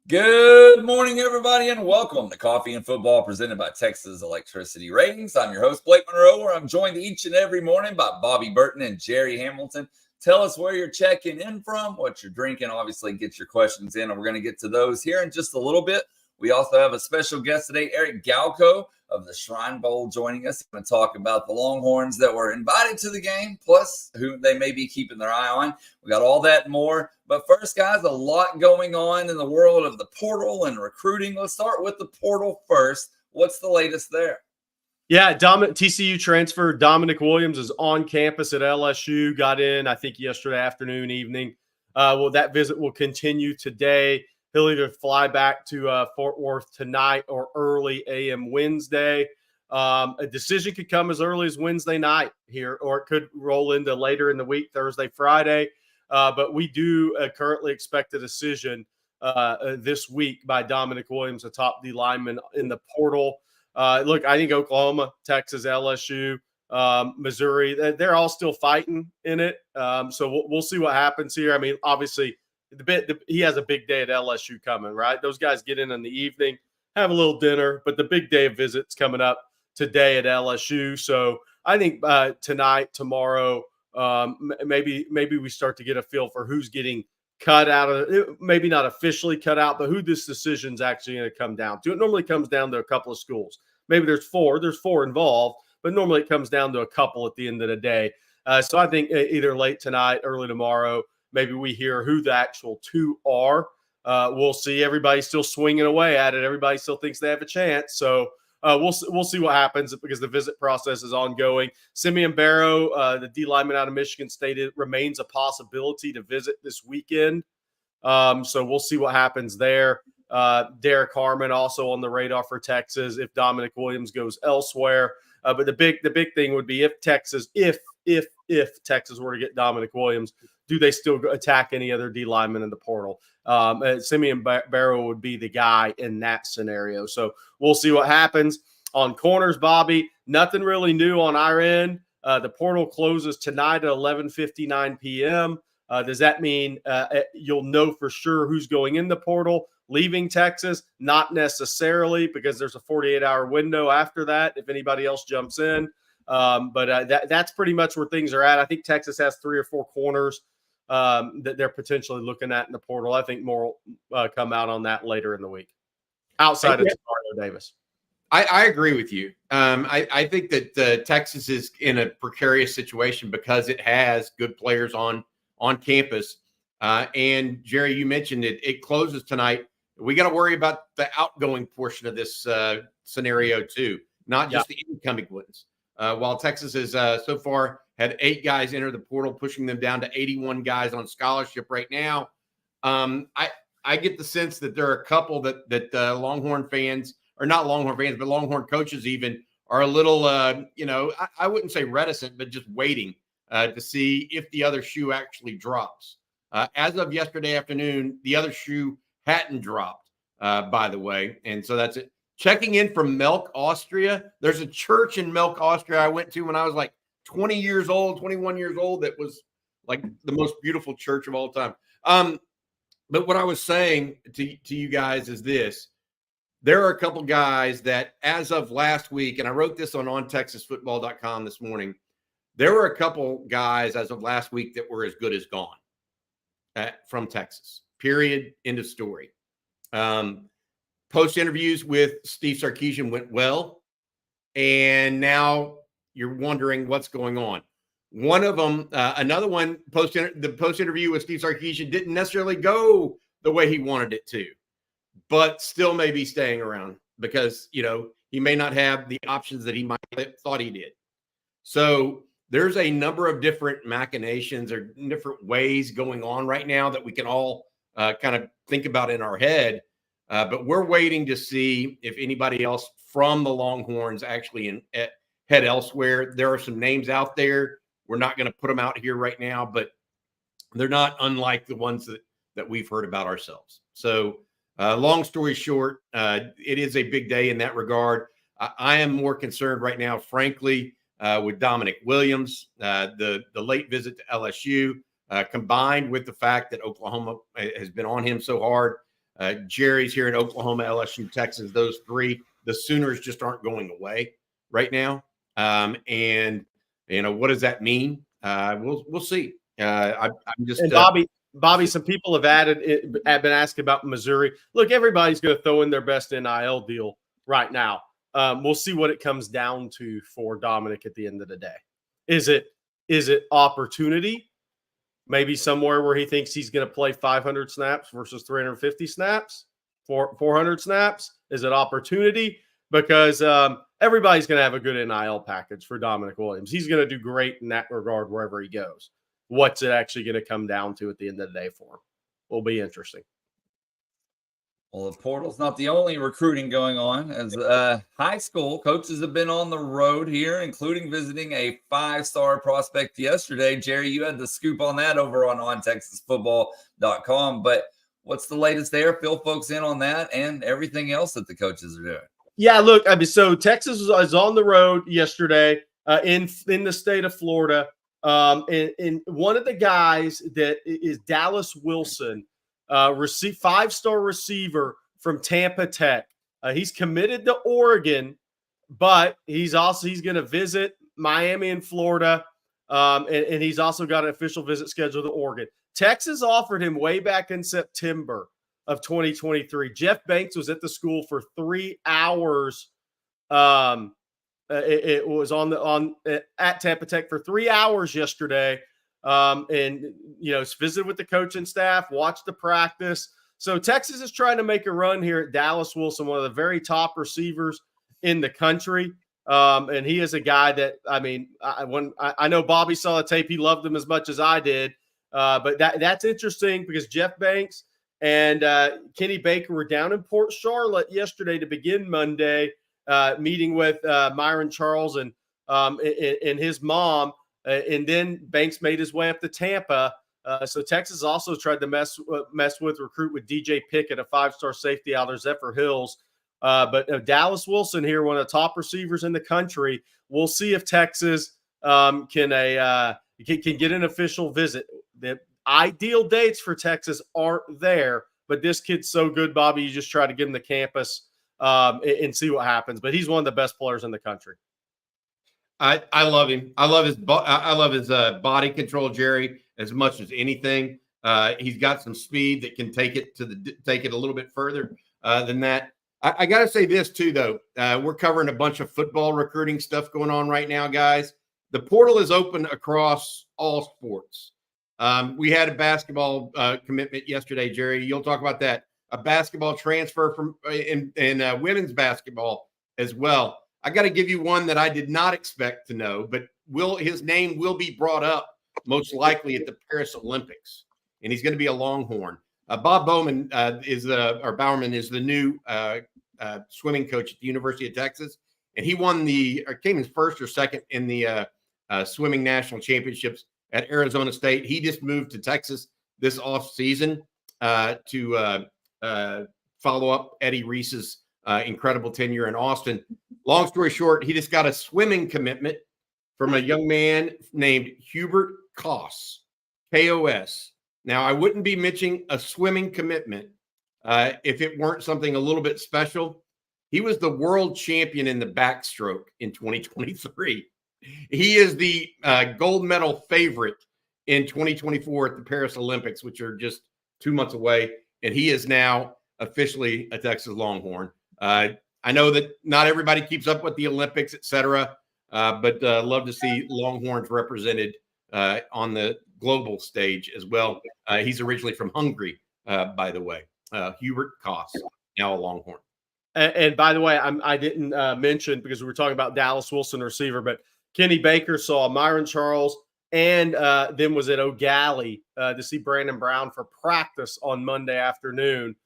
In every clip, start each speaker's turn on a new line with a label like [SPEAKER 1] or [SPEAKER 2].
[SPEAKER 1] Good morning, everybody, and welcome to Coffee and Football presented by Texas Electricity Ratings. I'm your host, Blake Monroe, where I'm joined each and every morning by Bobby Burton and Jerry Hamilton. Tell us where you're checking in from, what you're drinking. Obviously, get your questions in, and we're going to get to those here in just a little bit. We also have a special guest today, Eric Galco of the Shrine Bowl, joining us. We're going to talk about the Longhorns that were invited to the game, plus who they may be keeping their eye on. We got all that and more. But first, guys, a lot going on in the world of the portal and recruiting. Let's start with the portal first. What's the latest there?
[SPEAKER 2] Yeah, TCU transfer Dominic Williams is on campus at LSU. Got in, I think, yesterday afternoon, evening. Well, that visit will continue today. He'll either fly back to Fort Worth tonight or early AM Wednesday. A decision could come as early as Wednesday night here, or it could roll into later in the week, Thursday, Friday. But we do currently expect a decision this week by Dominic Williams, a top D lineman in the portal. Look, I think Oklahoma, Texas, LSU, Missouri, they're all still fighting in it. So we'll see what happens here. I mean, obviously, he has a big day at LSU coming, right? Those guys get in the evening, have a little dinner, but the big day of visits coming up today at LSU. So I think tonight, tomorrow, maybe we start to get a feel for who's getting cut out of it, maybe not officially cut out, but who this decision's actually going to come down to. It normally comes down to a couple of schools. Maybe there's four involved, but normally it comes down to a couple at the end of the day. So I think either late tonight, early tomorrow, maybe we hear who the actual two are. We'll see. Everybody's still swinging away at it. Everybody still thinks they have a chance. So we'll see what happens because the visit process is ongoing. Simeon Barrow, the D lineman out of Michigan State, it remains a possibility to visit this weekend. So we'll see what happens there. Derek Harmon also on the radar for Texas if Dominic Williams goes elsewhere. But the big thing would be if Texas were to get Dominic Williams, do they still attack any other D linemen in the portal? Simeon Barrow would be the guy in that scenario. So we'll see what happens. On corners, Bobby, nothing really new on our end. The portal closes tonight at 11:59 p.m. Does that mean you'll know for sure who's going in the portal, leaving Texas? Not necessarily, because there's a 48-hour window after that if anybody else jumps in. But that's pretty much where things are at. I think Texas has 3 or 4 corners that they're potentially looking at in the portal. I think more will come out on that later in the week, outside of Tavario Davis.
[SPEAKER 3] I agree with you. I think that Texas is in a precarious situation because it has good players on campus. And Jerry, you mentioned it closes tonight. We got to worry about the outgoing portion of this scenario too, not just the incoming ones. While Texas has so far had 8 guys enter the portal, pushing them down to 81 guys on scholarship right now. I get the sense that there are a couple that Longhorn fans, or not Longhorn fans, but Longhorn coaches even, are a little, I wouldn't say reticent, but just waiting to see if the other shoe actually drops. As of yesterday afternoon, the other shoe hadn't dropped, by the way. And so that's it. Checking in from Melk, Austria. There's a church in Melk, Austria I went to when I was like 21 years old, that was like the most beautiful church of all time. But what I was saying to you guys is this. There are a couple guys that as of last week, and I wrote this on ontexasfootball.com this morning, there were a couple guys as of last week that were as good as gone from Texas, period, end of story. Post interviews with Steve Sarkisian went well, and now you're wondering what's going on. One of them, another one, the post interview with Steve Sarkisian didn't necessarily go the way he wanted it to, but still may be staying around because, he may not have the options that he might have thought he did. So there's a number of different machinations or different ways going on right now that we can all kind of think about in our head. But we're waiting to see if anybody else from the Longhorns actually head elsewhere. There are some names out there. We're not going to put them out here right now, but they're not unlike the ones that we've heard about ourselves. So long story short, it is a big day in that regard. I am more concerned right now, frankly, with Dominic Williams, the late visit to LSU, combined with the fact that Oklahoma has been on him so hard. Jerry's here in Oklahoma, LSU, Texas. Those three, the Sooners just aren't going away right now. And what does that mean? We'll see. I'm just
[SPEAKER 2] Bobby, some people have been asking about Missouri. Look, everybody's going to throw in their best NIL deal right now. We'll see what it comes down to for Dominic at the end of the day. Is it opportunity? Maybe somewhere where he thinks he's going to play 500 snaps versus 350 snaps, 400 snaps. Is it opportunity? Because everybody's going to have a good NIL package for Dominic Williams. He's going to do great in that regard wherever he goes. What's it actually going to come down to at the end of the day for him? Will be interesting.
[SPEAKER 1] Well, the portal's not the only recruiting going on, as high school coaches have been on the road here, including visiting a 5-star prospect yesterday. Jerry, you had the scoop on that over on ontexasfootball.com. But what's the latest there? Fill folks in on that and everything else that the coaches are doing.
[SPEAKER 2] Yeah, look, so Texas was on the road yesterday in the state of Florida. And one of the guys that is Dallas Wilson, 5-star receiver from Tampa Tech. He's committed to Oregon, but he's going to visit Miami and Florida. And he's also got an official visit scheduled to Oregon. Texas offered him way back in September of 2023. Jeff Banks was at the school for 3 hours. It was at Tampa Tech for 3 hours yesterday. And visited with the coaching staff, watched the practice. So Texas is trying to make a run here at Dallas Wilson, one of the very top receivers in the country. And he is a guy that, I know Bobby saw the tape, he loved him as much as I did. But that's interesting because Jeff Banks and Kenny Baker were down in Port Charlotte yesterday to begin Monday, meeting with Myron Charles and his mom. And then Banks made his way up to Tampa. So Texas also tried to recruit with DJ Pickett, a 5-star safety out of Zephyr Hills. But Dallas Wilson here, one of the top receivers in the country. We'll see if Texas can get an official visit. The ideal dates for Texas aren't there, but this kid's so good, Bobby. You just try to get him to campus and see what happens. But he's one of the best players in the country.
[SPEAKER 3] I love him. I love his body control, Jerry, as much as anything. He's got some speed that can take it a little bit further than that. I got to say this too, though. We're covering a bunch of football recruiting stuff going on right now, guys. The portal is open across all sports. We had a basketball commitment yesterday, Jerry. You'll talk about that. A basketball transfer from in women's basketball as well. I got to give you one that I did not expect to know, but his name will be brought up most likely at the Paris Olympics, and he's going to be a Longhorn. Bob Bowerman is the new swimming coach at the University of Texas, and he came in first or second in the swimming national championships at Arizona State. He just moved to Texas this off season to follow up Eddie Reese's incredible tenure in Austin. Long story short, he just got a swimming commitment from a young man named Hubert Koss, K-O-S. Now, I wouldn't be mentioning a swimming commitment if it weren't something a little bit special. He was the world champion in the backstroke in 2023. He is the gold medal favorite in 2024 at the Paris Olympics, which are just 2 months away. And he is now officially a Texas Longhorn. I know that not everybody keeps up with the Olympics, et cetera, but love to see Longhorns represented on the global stage as well. He's originally from Hungary, by the way. Hubert Koss, now a Longhorn.
[SPEAKER 2] And by the way, I didn't mention, because we were talking about Dallas Wilson receiver, but Kenny Baker saw Myron Charles and then was at O'Galley to see Brandon Brown for practice on Monday afternoon.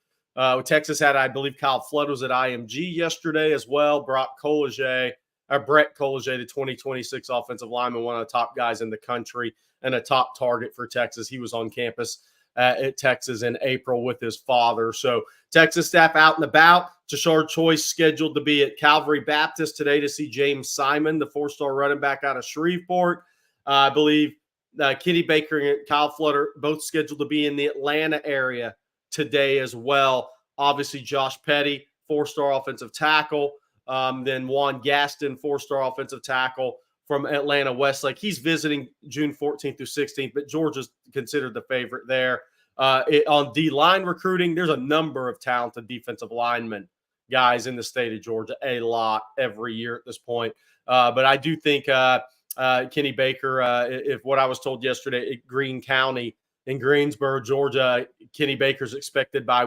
[SPEAKER 2] Texas had, I believe, Kyle Flood was at IMG yesterday as well. Brett Collier, the 2026 offensive lineman, one of the top guys in the country and a top target for Texas. He was on campus at Texas in April with his father. So Texas staff out and about. Tashard Choice scheduled to be at Calvary Baptist today to see James Simon, the 4-star running back out of Shreveport. I believe Kenny Baker and Kyle Flood are both scheduled to be in the Atlanta area today as well. obviously Josh Petty, 4-star offensive tackle. Then Juan Gaston, 4-star offensive tackle from Atlanta Westlake. He's visiting June 14th through 16th, but Georgia's considered the favorite there. On D-line recruiting, there's a number of talented defensive linemen, guys in the state of Georgia, a lot every year at this point. But I do think Kenny Baker, if what I was told yesterday at Greene County in Greensboro, Georgia, Kenny Baker's expected by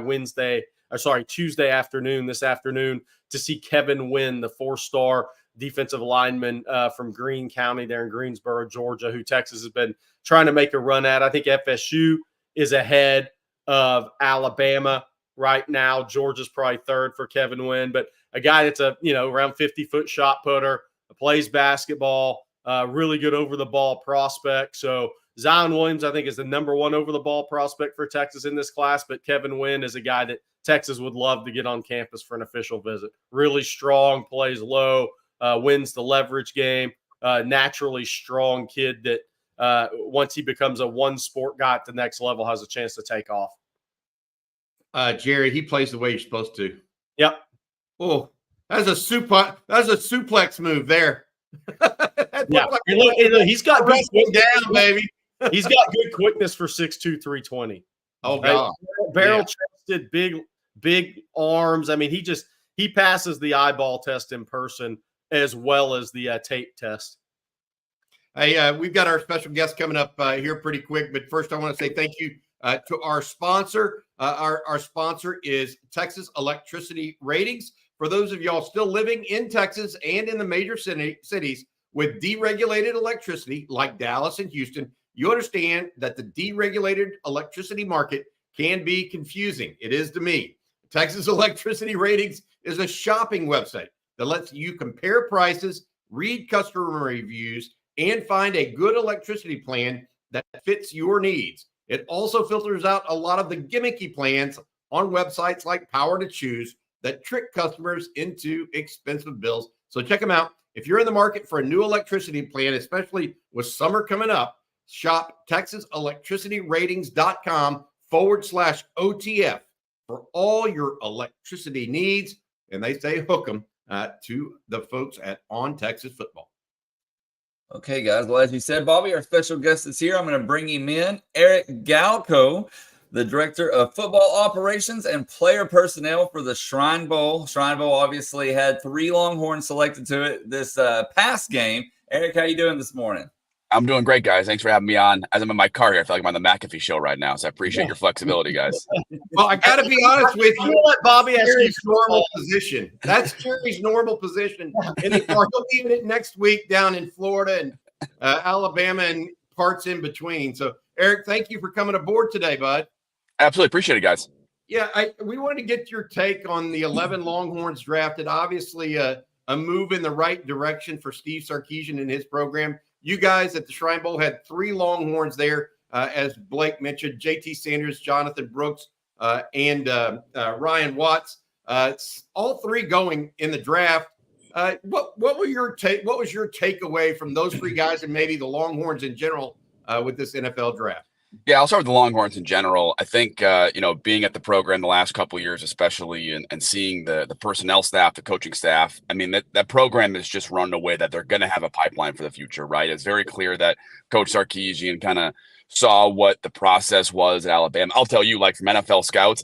[SPEAKER 2] Tuesday afternoon, this afternoon, to see Kevin Wynn, the 4-star defensive lineman from Greene County there in Greensboro, Georgia, who Texas has been trying to make a run at. I think FSU is ahead of Alabama right now. Georgia's probably third for Kevin Wynn, but a guy that's around 50-foot shot putter, plays basketball, really good over-the-ball prospect. So Zion Williams, I think, is the number one over-the-ball prospect for Texas in this class, but Kevin Wynn is a guy that Texas would love to get on campus for an official visit. Really strong, plays low, wins the leverage game, naturally strong kid that once he becomes a one-sport guy at the next level has a chance to take off.
[SPEAKER 3] Jerry, he plays the way you're supposed to.
[SPEAKER 2] Yep.
[SPEAKER 3] Oh, that's a suplex move there.
[SPEAKER 2] Yeah, look, he's got good
[SPEAKER 3] down, baby.
[SPEAKER 2] He's got good quickness for 6'2", 320.
[SPEAKER 3] Oh God,
[SPEAKER 2] barrel chested, big arms. I mean, he passes the eyeball test in person as well as the tape test.
[SPEAKER 3] Hey, we've got our special guest coming up here pretty quick, but first I want to say thank you to our sponsor. Our sponsor is Texas Electricity Ratings. For those of y'all still living in Texas and in the major cities with deregulated electricity like Dallas and Houston, you understand that the deregulated electricity market can be confusing. It is to me. Texas Electricity Ratings is a shopping website that lets you compare prices, read customer reviews, and find a good electricity plan that fits your needs. It also filters out a lot of the gimmicky plans on websites like Power to Choose that trick customers into expensive bills. So check them out. If you're in the market for a new electricity plan, especially with summer coming up, shop TexasElectricityRatings.com/OTF for all your electricity needs. And they say hook them to the folks at On Texas Football.
[SPEAKER 1] Okay, guys. Well, as you said, Bobby, our special guest is here. I'm going to bring him in. Eric Galco, the Director of Football Operations and Player Personnel for the Shrine Bowl. Shrine Bowl obviously had 3 Longhorns selected to it this past game. Eric, how you doing this morning?
[SPEAKER 4] I'm doing great, guys. Thanks for having me on. As I'm in my car here, I feel like I'm on the McAfee show right now, so I appreciate your flexibility, guys.
[SPEAKER 3] Well, I got to be honest with you.
[SPEAKER 2] Let Bobby ask
[SPEAKER 3] Jerry's normal position. That's Jerry's normal position in the car. He'll be in it next week down in Florida and Alabama and parts in between. So, Eric, thank you for coming aboard today, bud.
[SPEAKER 4] Absolutely appreciate it, guys.
[SPEAKER 3] Yeah, we wanted to get your take on the 11 Longhorns drafted. Obviously, a move in the right direction for Steve Sarkisian and his program. You guys at the Shrine Bowl had 3 Longhorns there, as Blake mentioned, JT Sanders, Jonathan Brooks, and Ryan Watts. All 3 going in the draft. What was your takeaway from those 3 guys and maybe the Longhorns in general with this NFL draft?
[SPEAKER 4] Yeah, I'll start with the Longhorns in general. I think, being at the program the last couple of years, especially, and seeing the personnel staff, the coaching staff, I mean, that program is just run in a way that they're going to have a pipeline for the future, right? It's very clear that Coach Sarkisian kind of saw what the process was at Alabama. I'll tell you, like, from NFL scouts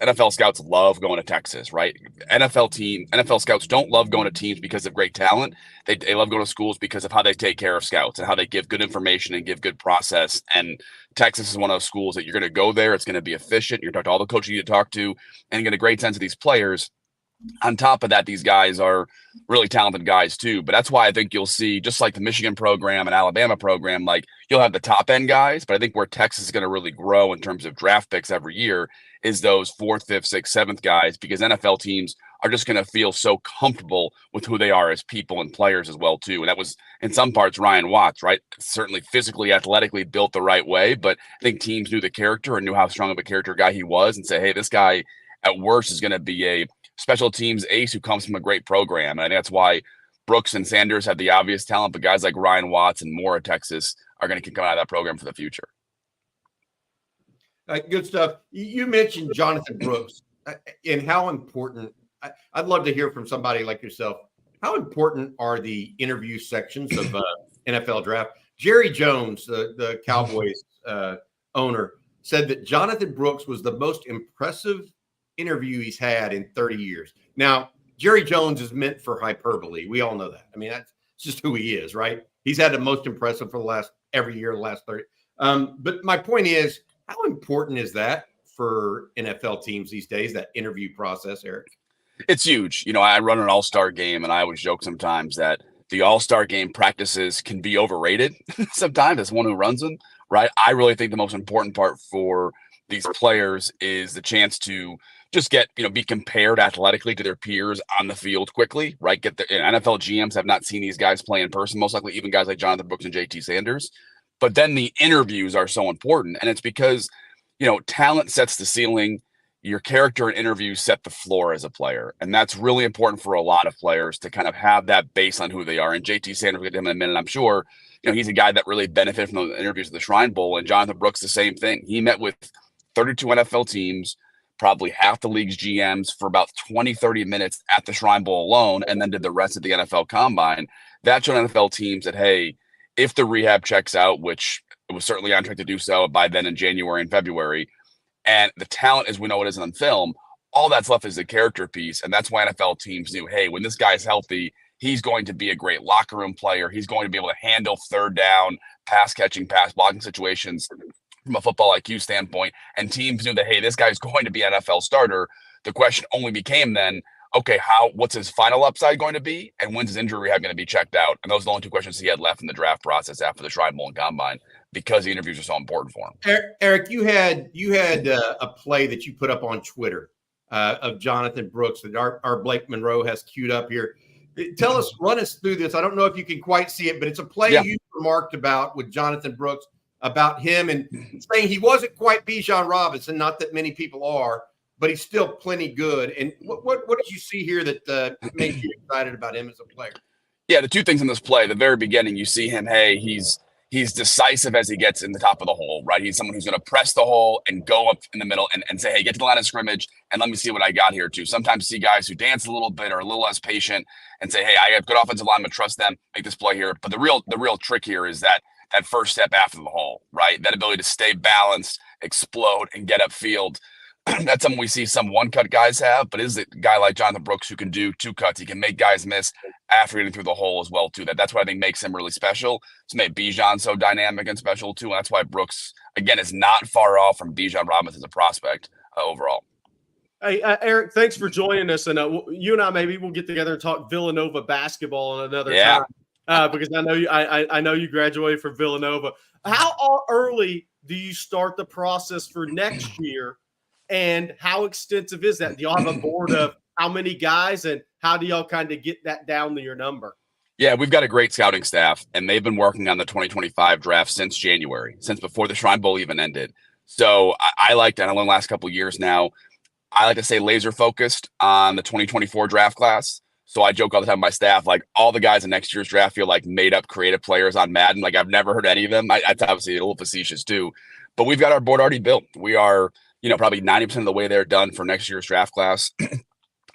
[SPEAKER 4] love going to Texas, right? NFL scouts don't love going to teams because of great talent. They love going to schools because of how they take care of scouts and how they give good information and give good process. And Texas is one of those schools that you're going to go there. It's going to be efficient. You're going to talk to all the coaches you need to talk to and get a great sense of these players. On top of that, these guys are really talented guys too. But that's why I think you'll see, just like the Michigan program and Alabama program, like, you'll have the top end guys. But I think where Texas is going to really grow in terms of draft picks every year is those 4th, 5th, 6th, 7th guys, because NFL teams are just going to feel so comfortable with who they are as people and players as well too. And that was in some parts Ryan Watts, right? Certainly physically, athletically built the right way, but I think teams knew the character and knew how strong of a character guy he was, and say, hey, this guy at worst is going to be a special teams ace who comes from a great program. And I think that's why Brooks and Sanders have the obvious talent, but guys like Ryan Watts and more at Texas are going to come out of that program for the future.
[SPEAKER 3] Good stuff. You mentioned Jonathan Brooks. and how important, I'd love to hear from somebody like yourself. How important are the interview sections of NFL draft? Jerry Jones, the Cowboys owner, said that Jonathan Brooks was the most impressive interview he's had in 30 years. Now, Jerry Jones is meant for hyperbole. We all know that. I mean, that's just who he is, right? He's had the most impressive for every year, the last 30. But my point is, how important is that for NFL teams these days, that interview process, Eric?
[SPEAKER 4] It's huge. I run an all-star game, and I always joke sometimes that the all-star game practices can be overrated sometimes as one who runs them, right? I really think the most important part for these players is the chance to just get, be compared athletically to their peers on the field quickly, right? NFL GMs have not seen these guys play in person, most likely even guys like Jonathan Brooks and JT Sanders. But then the interviews are so important. And it's because, talent sets the ceiling. Your character and interviews set the floor as a player. And that's really important for a lot of players to kind of have that base on who they are. And JT Sanders, we'll get to him in a minute, I'm sure, he's a guy that really benefited from the interviews at the Shrine Bowl. And Jonathan Brooks, the same thing. He met with 32 NFL teams, probably half the league's GMs for about 20, 30 minutes at the Shrine Bowl alone, and then did the rest of the NFL Combine. That showed NFL teams that, hey, if the rehab checks out, which it was certainly on track to do so by then in January and February, and the talent as we know it is on film, all that's left is the character piece. And that's why NFL teams knew, hey, when this guy's healthy, he's going to be a great locker room player. He's going to be able to handle third down, pass catching, pass blocking situations from a football IQ standpoint. And teams knew that, hey, this guy's going to be an NFL starter. The question only became then, okay, what's his final upside going to be? And when's his injury rehab going to be checked out? And those are the only two questions he had left in the draft process after the Shrine Bowl and Combine, because the interviews are so important for him.
[SPEAKER 3] Eric, you had a play that you put up on Twitter of Jonathan Brooks that our Blake Monroe has queued up here. Run us through this. I don't know if you can quite see it, but it's a play you remarked about with Jonathan Brooks, about him and saying he wasn't quite Bijan Robinson, not that many people are, but he's still plenty good. And what did you see here that made you excited about him as a player?
[SPEAKER 4] Yeah, the two things in this play, the very beginning, you see him, hey, he's decisive as he gets in the top of the hole, right? He's someone who's going to press the hole and go up in the middle and say, hey, get to the line of scrimmage and let me see what I got here too. Sometimes see guys who dance a little bit or a little less patient and say, hey, I have good offensive linemen, trust them, make this play here. But the real trick here is that first step after the hole, right? That ability to stay balanced, explode, and get upfield. That's something we see some one-cut guys have, but is a guy like Jonathan Brooks who can do two cuts. He can make guys miss after getting through the hole as well, too. That's what I think makes him really special. It's made Bijan so dynamic and special, too, and that's why Brooks, again, is not far off from Bijan Robinson as a prospect overall.
[SPEAKER 2] Hey, Eric, thanks for joining us. And you and I, maybe we'll get together and talk Villanova basketball another time. Because I know you graduated from Villanova. How early do you start the process for next year? And how extensive is that? Do y'all have a board of how many guys, and how do y'all kind of get that down to your number?
[SPEAKER 4] Yeah, we've got a great scouting staff, and they've been working on the 2025 draft since January, since before the Shrine Bowl even ended. So I like to, and I learned the last couple of years now, I like to say laser focused on the 2024 draft class. So I joke all the time with my staff, like all the guys in next year's draft feel like made up creative players on Madden. Like I've never heard any of them. That's obviously a little facetious too, but we've got our board already built. We are, probably 90% of the way they're done for next year's draft class.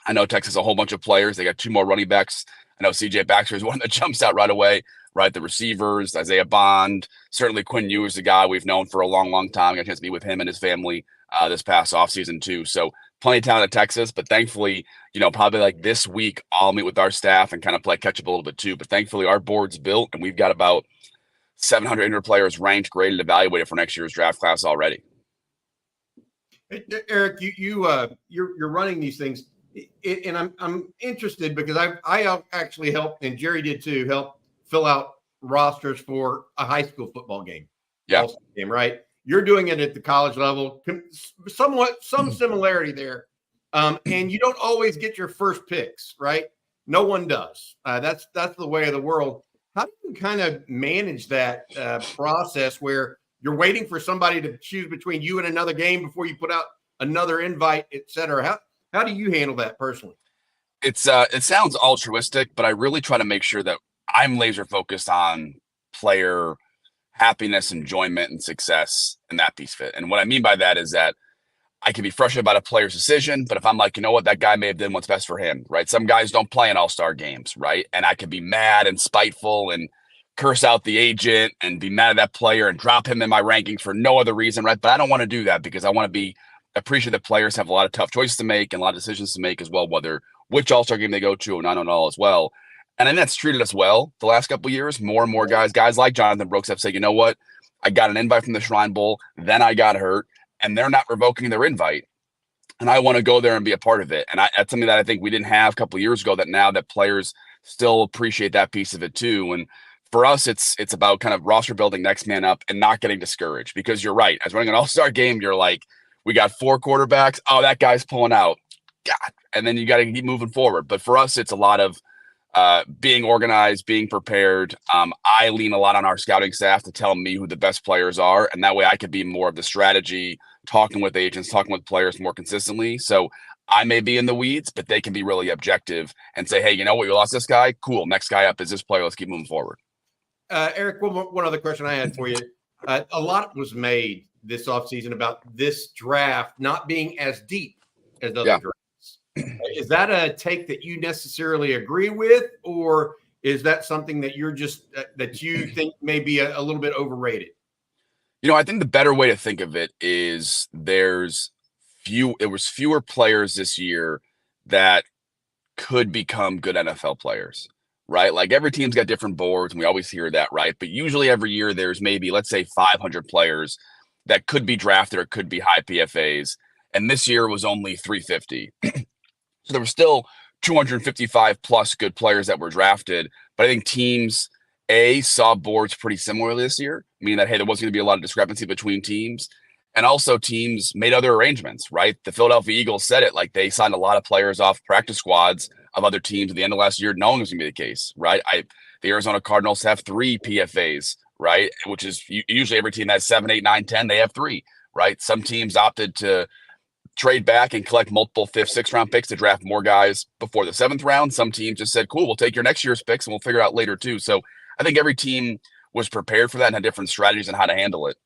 [SPEAKER 4] I know Texas has a whole bunch of players. They got 2 more running backs. I know CJ Baxter is one that jumps out right away, right? The receivers, Isaiah Bond, certainly Quinn Ewers, the guy we've known for a long, long time. I got a chance to meet with him and his family this past offseason too. So plenty of talent at Texas, but thankfully, probably like this week, I'll meet with our staff and kind of play catch up a little bit too. But thankfully our board's built and we've got about 700 players ranked, graded, evaluated for next year's draft class already.
[SPEAKER 3] Eric, you're running these things, and I'm interested because I actually helped, and Jerry did too, help fill out rosters for a high school football game.
[SPEAKER 4] Yeah,
[SPEAKER 3] right. You're doing it at the college level, some similarity there, and you don't always get your first picks, right? No one does. That's the way of the world. How do you kind of manage that process where you're waiting for somebody to choose between you and another game before you put out another invite, et cetera? How do you handle that personally?
[SPEAKER 4] It sounds altruistic, but I really try to make sure that I'm laser focused on player happiness, enjoyment, and success, and that piece fit. And what I mean by that is that I can be frustrated about a player's decision, but if I'm like, you know what, that guy may have done what's best for him, right? Some guys don't play in all-star games, right? And I can be mad and spiteful and curse out the agent and be mad at that player and drop him in my rankings for no other reason, right? But I don't want to do that because I want to be appreciative that players have a lot of tough choices to make and a lot of decisions to make as well, whether which all-star game they go to and on all as well. And then that's treated us well the last couple of years. More and more guys like Jonathan Brooks have said, you know what? I got an invite from the Shrine Bowl, then I got hurt, and they're not revoking their invite. And I want to go there and be a part of it. And that's something that I think we didn't have a couple of years ago that now that players still appreciate that piece of it too. And for us, it's about kind of roster building, next man up, and not getting discouraged because you're right. As running an all-star game, you're like, we got 4 quarterbacks. Oh, that guy's pulling out. God. And then you got to keep moving forward. But for us, it's a lot of being organized, being prepared. I lean a lot on our scouting staff to tell me who the best players are. And that way I could be more of the strategy, talking with agents, talking with players more consistently. So I may be in the weeds, but they can be really objective and say, hey, you know what? You lost this guy. Cool. Next guy up is this player. Let's keep moving forward.
[SPEAKER 3] Eric, one other question I had for you. A lot was made this offseason about this draft not being as deep as other drafts. Is that a take that you necessarily agree with, or is that something that you're just that you think may be a little bit overrated?
[SPEAKER 4] You know, I think the better way to think of it is there was fewer players this year that could become good NFL players, right? Like every team's got different boards and we always hear that, right? But usually every year there's maybe, let's say 500 players that could be drafted or could be high PFAs. And this year was only 350. So there were still 255 plus good players that were drafted. But I think teams, saw boards pretty similarly this year, meaning that, hey, there wasn't going to be a lot of discrepancy between teams. And also teams made other arrangements, right? The Philadelphia Eagles said it, like they signed a lot of players off practice squads of other teams at the end of last year, knowing it was going to be the case, right? The Arizona Cardinals have 3 PFAs, right? Which is usually every team has 7, 8, 9, 10. They have 3, right? Some teams opted to trade back and collect multiple 5th, 6th round picks to draft more guys before the 7th round. Some teams just said, cool, we'll take your next year's picks and we'll figure it out later too. So I think every team was prepared for that and had different strategies on how to handle it.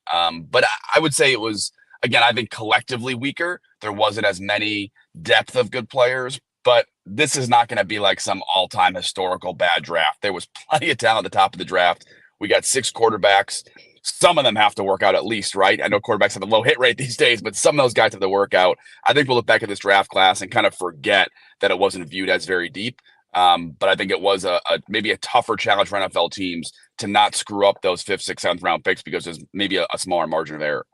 [SPEAKER 4] But I would say it was, again, I think collectively weaker. There wasn't as many depth of good players, but this is not going to be like some all-time historical bad draft. There was plenty of talent at the top of the draft. We got 6 quarterbacks. Some of them have to work out at least, right? I know quarterbacks have a low hit rate these days, but some of those guys have to work out. I think we'll look back at this draft class and kind of forget that it wasn't viewed as very deep. But I think it was maybe a tougher challenge for NFL teams to not screw up those 5th, 6th, 7th round picks because there's maybe a smaller margin of error.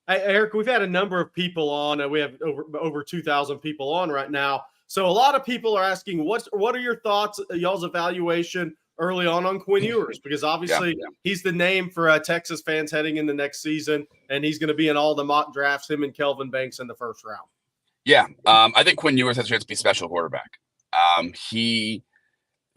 [SPEAKER 2] Hey, Eric, we've had a number of people on. We have over 2,000 people on right now. So a lot of people are asking, what are your thoughts, y'all's evaluation early on Quinn Ewers? Because obviously he's the name for Texas fans heading in the next season, and he's going to be in all the mock drafts, him and Kelvin Banks in the 1st round.
[SPEAKER 4] Yeah, I think Quinn Ewers has a chance to be a special quarterback.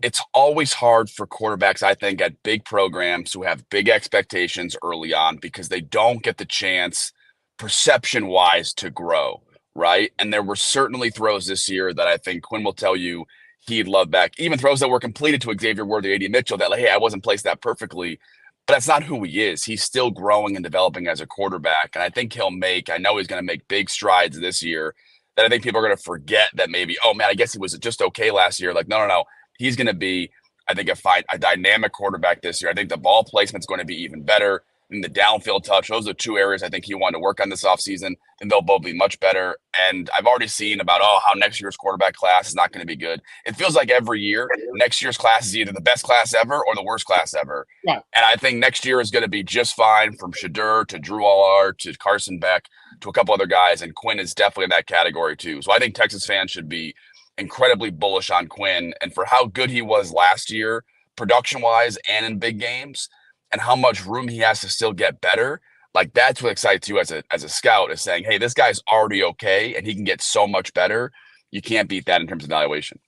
[SPEAKER 4] It's always hard for quarterbacks, I think, at big programs who have big expectations early on because they don't get the chance perception-wise to grow, right? And there were certainly throws this year that I think Quinn will tell you he'd love back. Even throws that were completed to Xavier Worthy, A.D. Mitchell, that, like, hey, I wasn't placed that perfectly. But that's not who he is. He's still growing and developing as a quarterback. And I think I know he's going to make big strides this year that I think people are going to forget that maybe, oh, man, I guess he was just okay last year. Like, no. He's going to be, I think, a dynamic quarterback this year. I think the ball placement's going to be even better. And the downfield touch, those are 2 areas I think he wanted to work on this offseason, and they'll both be much better. And I've already seen about, how next year's quarterback class is not going to be good. It feels like every year, next year's class is either the best class ever or the worst class ever. Yeah. And I think next year is going to be just fine, from Shadur to Drew Allard to Carson Beck to a couple other guys, and Quinn is definitely in that category too. So I think Texas fans should be incredibly bullish on Quinn, and for how good he was last year, production-wise and in big games, and how much room he has to still get better. Like, that's what excites you as a scout, is saying, hey, this guy's already okay and he can get so much better. You can't beat that in terms of evaluation.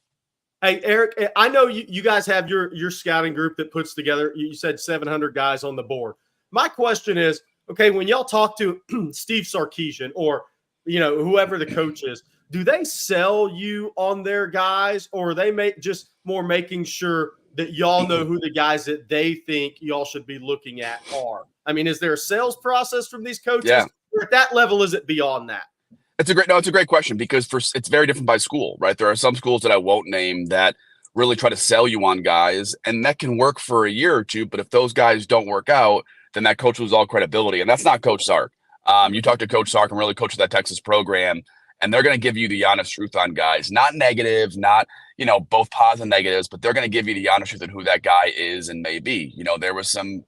[SPEAKER 2] Hey, Eric, I know you guys have your scouting group that puts together, you said 700 guys on the board. My question is, okay, when y'all talk to Steve Sarkisian or, whoever the coach is, do they sell you on their guys, or are they just more making sure that y'all know who the guys that they think y'all should be looking at are? I mean, is there a sales process from these coaches? Yeah. Or at that level, is it beyond that?
[SPEAKER 4] It's a great question because it's very different by school, right? There are some schools that I won't name that really try to sell you on guys, and that can work for a year or two. But if those guys don't work out, then that coach loses all credibility, and that's not Coach Sark. You talk to Coach Sark and really coach that Texas program, and they're going to give you the honest truth on guys, not negatives, not both positives and negatives, but they're going to give you the honest truth on who that guy is and may be. There was some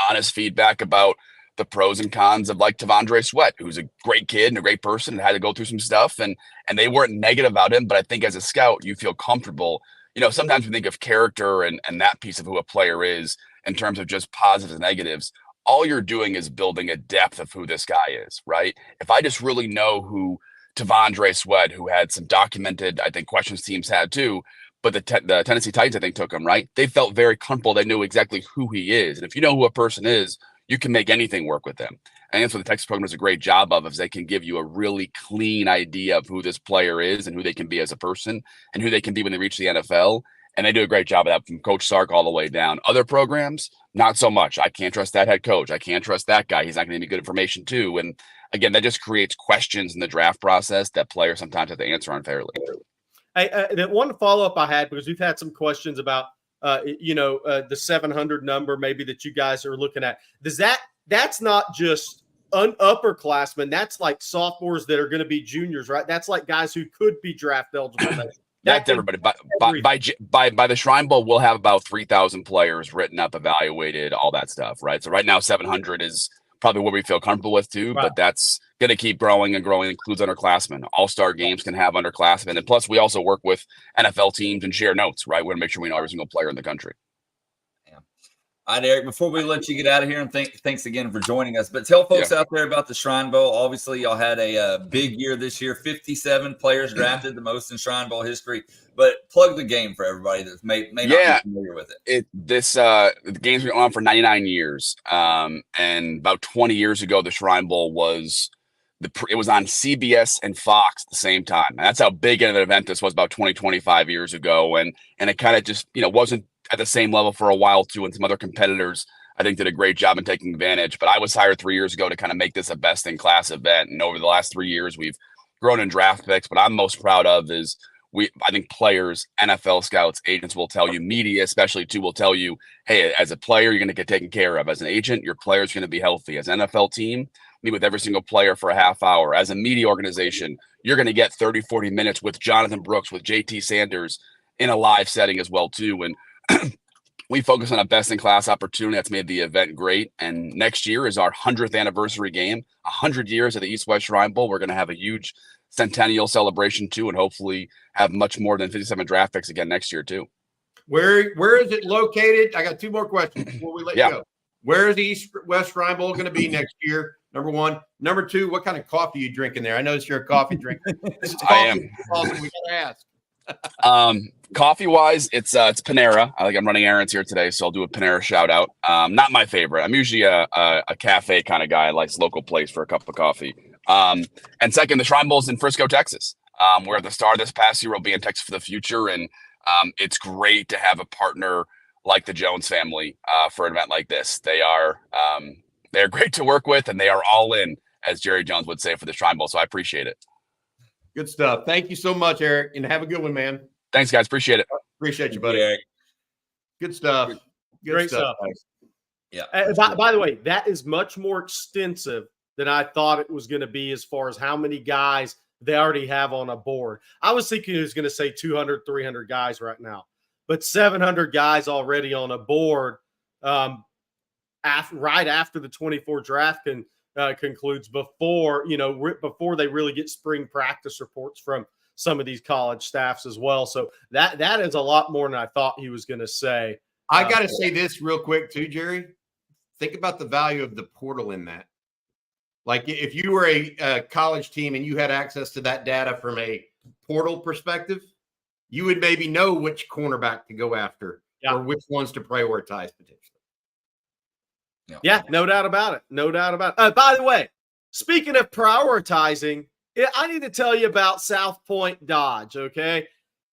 [SPEAKER 4] honest feedback about the pros and cons of like Tavondre Sweat, who's a great kid and a great person and had to go through some stuff, and they weren't negative about him. But I think as a scout, you feel comfortable. Sometimes we think of character and that piece of who a player is in terms of just positives and negatives. All you're doing is building a depth of who this guy is, right? If I just really know who Tavondre Sweat, who had some documented, I think, questions teams had too, but the Tennessee Titans, I think, took him, right? They felt very comfortable. They knew exactly who he is. And if you know who a person is, you can make anything work with them. And that's what the Texas program does a great job of, is they can give you a really clean idea of who this player is and who they can be as a person and who they can be when they reach the NFL. And they do a great job of that from Coach Sark all the way down. Other programs, not so much. I can't trust that head coach. I can't trust that guy. He's not going to give me good information too. And again, that just creates questions in the draft process that players sometimes have to answer unfairly.
[SPEAKER 2] The one follow-up I had, because we've had some questions about the 700 number maybe that you guys are looking at. That's not just upperclassmen. That's like sophomores that are going to be juniors, right? That's like guys who could be draft eligible.
[SPEAKER 4] That's everybody. By the Shrine Bowl, we'll have about 3,000 players written up, evaluated, all that stuff, right? So right now, 700 is probably what we feel comfortable with too, right. But that's going to keep growing and growing. It includes underclassmen. All-star games can have underclassmen. And plus, we also work with NFL teams and share notes, right? We want to make sure we know every single player in the country.
[SPEAKER 1] Yeah. All right, Eric, before we let you get out of here, and thanks again for joining us, but tell folks out there about the Shrine Bowl. Obviously, y'all had a big year this year, 57 players drafted, the most in Shrine Bowl history. But plug the game for everybody that may not be familiar with it.
[SPEAKER 4] The game's been on for 99 years. And about 20 years ago, the Shrine Bowl was on CBS and Fox at the same time. And that's how big an event this was about 25 years ago. And it kind of just, wasn't at the same level for a while too. And some other competitors, I think, did a great job in taking advantage. But I was hired 3 years ago to kind of make this a best in class event. And over the last 3 years, we've grown in draft picks. What I'm most proud of is I think players, NFL scouts, agents will tell you, media especially too, will tell you, hey, as a player, you're going to get taken care of. As an agent, your player's going to be healthy. As an NFL team, meet with every single player for a half hour. As a media organization, you're going to get 30, 40 minutes with Jonathan Brooks, with JT Sanders in a live setting as well too. And we focus on a best-in-class opportunity that's made the event great. And next year is our 100th anniversary game, 100 years of the East-West Shrine Bowl. We're going to have a huge centennial celebration too, and hopefully have much more than 57 draft picks again next year too.
[SPEAKER 3] Where is it located? I got two more questions before we let you go. Where is the East-West Shrine Bowl going to be next year? Number one. Number two, what kind of coffee are you drinking there? I notice you're a coffee drinker.
[SPEAKER 4] I am.
[SPEAKER 3] We got to ask.
[SPEAKER 4] Coffee wise, it's Panera. I'm running errands here today, so I'll do a Panera shout out. Not my favorite. I'm usually a cafe kind of guy. I like local place for a cup of coffee. And second, the Shrine Bowl's in Frisco, Texas. We're at the star this past year. We'll be in Texas for the future. And it's great to have a partner like the Jones family for an event like this. They're great to work with, and they are all in, as Jerry Jones would say, for the Shrine Bowl. So I appreciate it.
[SPEAKER 3] Good stuff. Thank you so much, Eric, and have a good one, man.
[SPEAKER 4] Thanks, guys. Appreciate it.
[SPEAKER 3] Appreciate you, buddy. Eric. Good stuff.
[SPEAKER 2] Great stuff.
[SPEAKER 1] Yeah.
[SPEAKER 2] By the way, that is much more extensive than I thought it was going to be as far as how many guys they already have on a board. I was thinking it was going to say 200, 300 guys right now, but 700 guys already on a board right after the 24 draft concludes, before they really get spring practice reports from some of these college staffs as well. So that is a lot more than I thought he was going to say.
[SPEAKER 3] I got to say this real quick too, Jerry. Think about the value of the portal in that. Like if you were a college team and you had access to that data from a portal perspective, you would maybe know which cornerback to go after or which ones to prioritize potentially.
[SPEAKER 2] Yeah, no doubt about it. No doubt about it. By the way, speaking of prioritizing, I need to tell you about South Point Dodge, okay?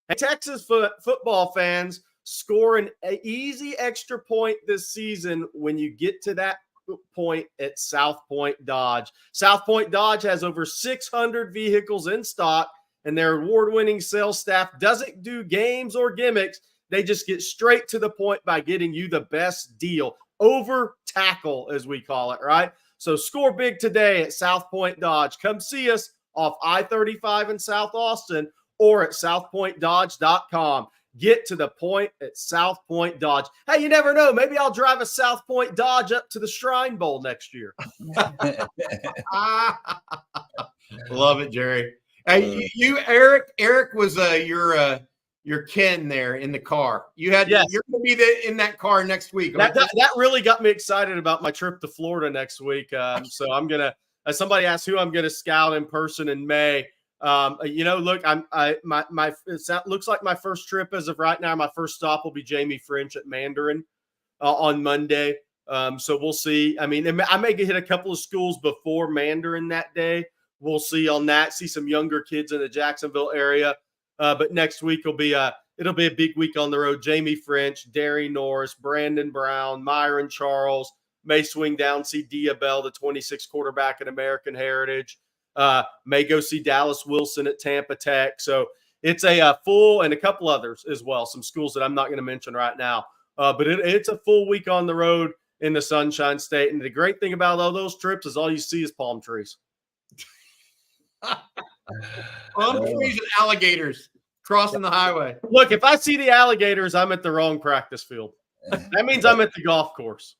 [SPEAKER 2] And Texas football fans score an easy extra point this season when you get to that Point at South Point Dodge. South Point Dodge has over 600 vehicles in stock, and their award-winning sales staff doesn't do games or gimmicks. They just get straight to the point by getting you the best deal. Over tackle, as we call it, right? So score big today at South Point Dodge. Come see us off I-35 in South Austin or at southpointdodge.com. Get to the point at South Point Dodge. Hey, you never know. Maybe I'll drive a South Point Dodge up to the Shrine Bowl next year.
[SPEAKER 3] Love it, Jerry. Hey, Eric was your Ken there in the car. You're going to be in that car next week.
[SPEAKER 2] That really got me excited about my trip to Florida next week. So I'm gonna. Somebody asked who I'm gonna scout in person in May. Look, it looks like my first trip as of right now. My first stop will be Jamie French at Mandarin on Monday. So we'll see. I mean, I may hit a couple of schools before Mandarin that day. We'll see on that. See some younger kids in the Jacksonville area. But next week it'll be a big week on the road. Jamie French, Derry Norris, Brandon Brown, Myron Charles, may swing down, see Diabell, the 26 quarterback at American Heritage. May go see Dallas Wilson at Tampa Tech. So it's a full, and a couple others as well, some schools that I'm not going to mention right now. But it's a full week on the road in the Sunshine State. And the great thing about all those trips is all you see is palm trees.
[SPEAKER 3] Palm trees and alligators crossing the highway.
[SPEAKER 2] Look, if I see the alligators, I'm at the wrong practice field. That means I'm at the golf course.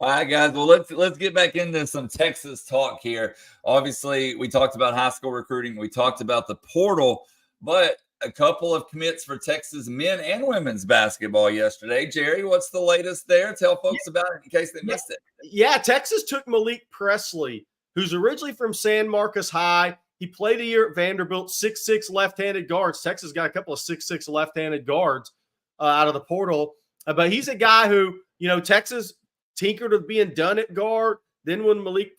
[SPEAKER 1] All right, guys. Well, let's get back into some Texas talk here. Obviously, we talked about high school recruiting. We talked about the portal, but a couple of commits for Texas men and women's basketball yesterday. Jerry, what's the latest there? Tell folks about it in case they missed it.
[SPEAKER 2] Yeah, Texas took Malik Presley, who's originally from San Marcos High. He played a year at Vanderbilt, 6'6" left-handed guards. Texas got a couple of 6'6" left-handed guards out of the portal. But he's a guy who, Texas tinkered with being done at guard. Then when Malik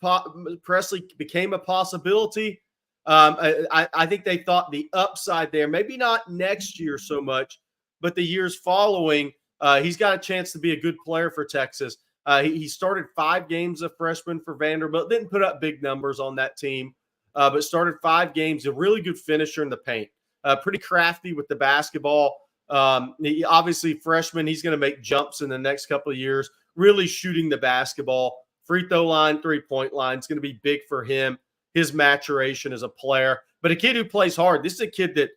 [SPEAKER 2] Presley became a possibility, I think they thought the upside there, maybe not next year so much, but the years following, he's got a chance to be a good player for Texas. He started 5 games as a freshman for Vanderbilt, didn't put up big numbers on that team, but started 5 games, a really good finisher in the paint, pretty crafty with the basketball. Obviously, freshman, he's going to make jumps in the next couple of years, really shooting the basketball. Free throw line, 3-point line. It's going to be big for him, his maturation as a player. But a kid who plays hard. This is a kid that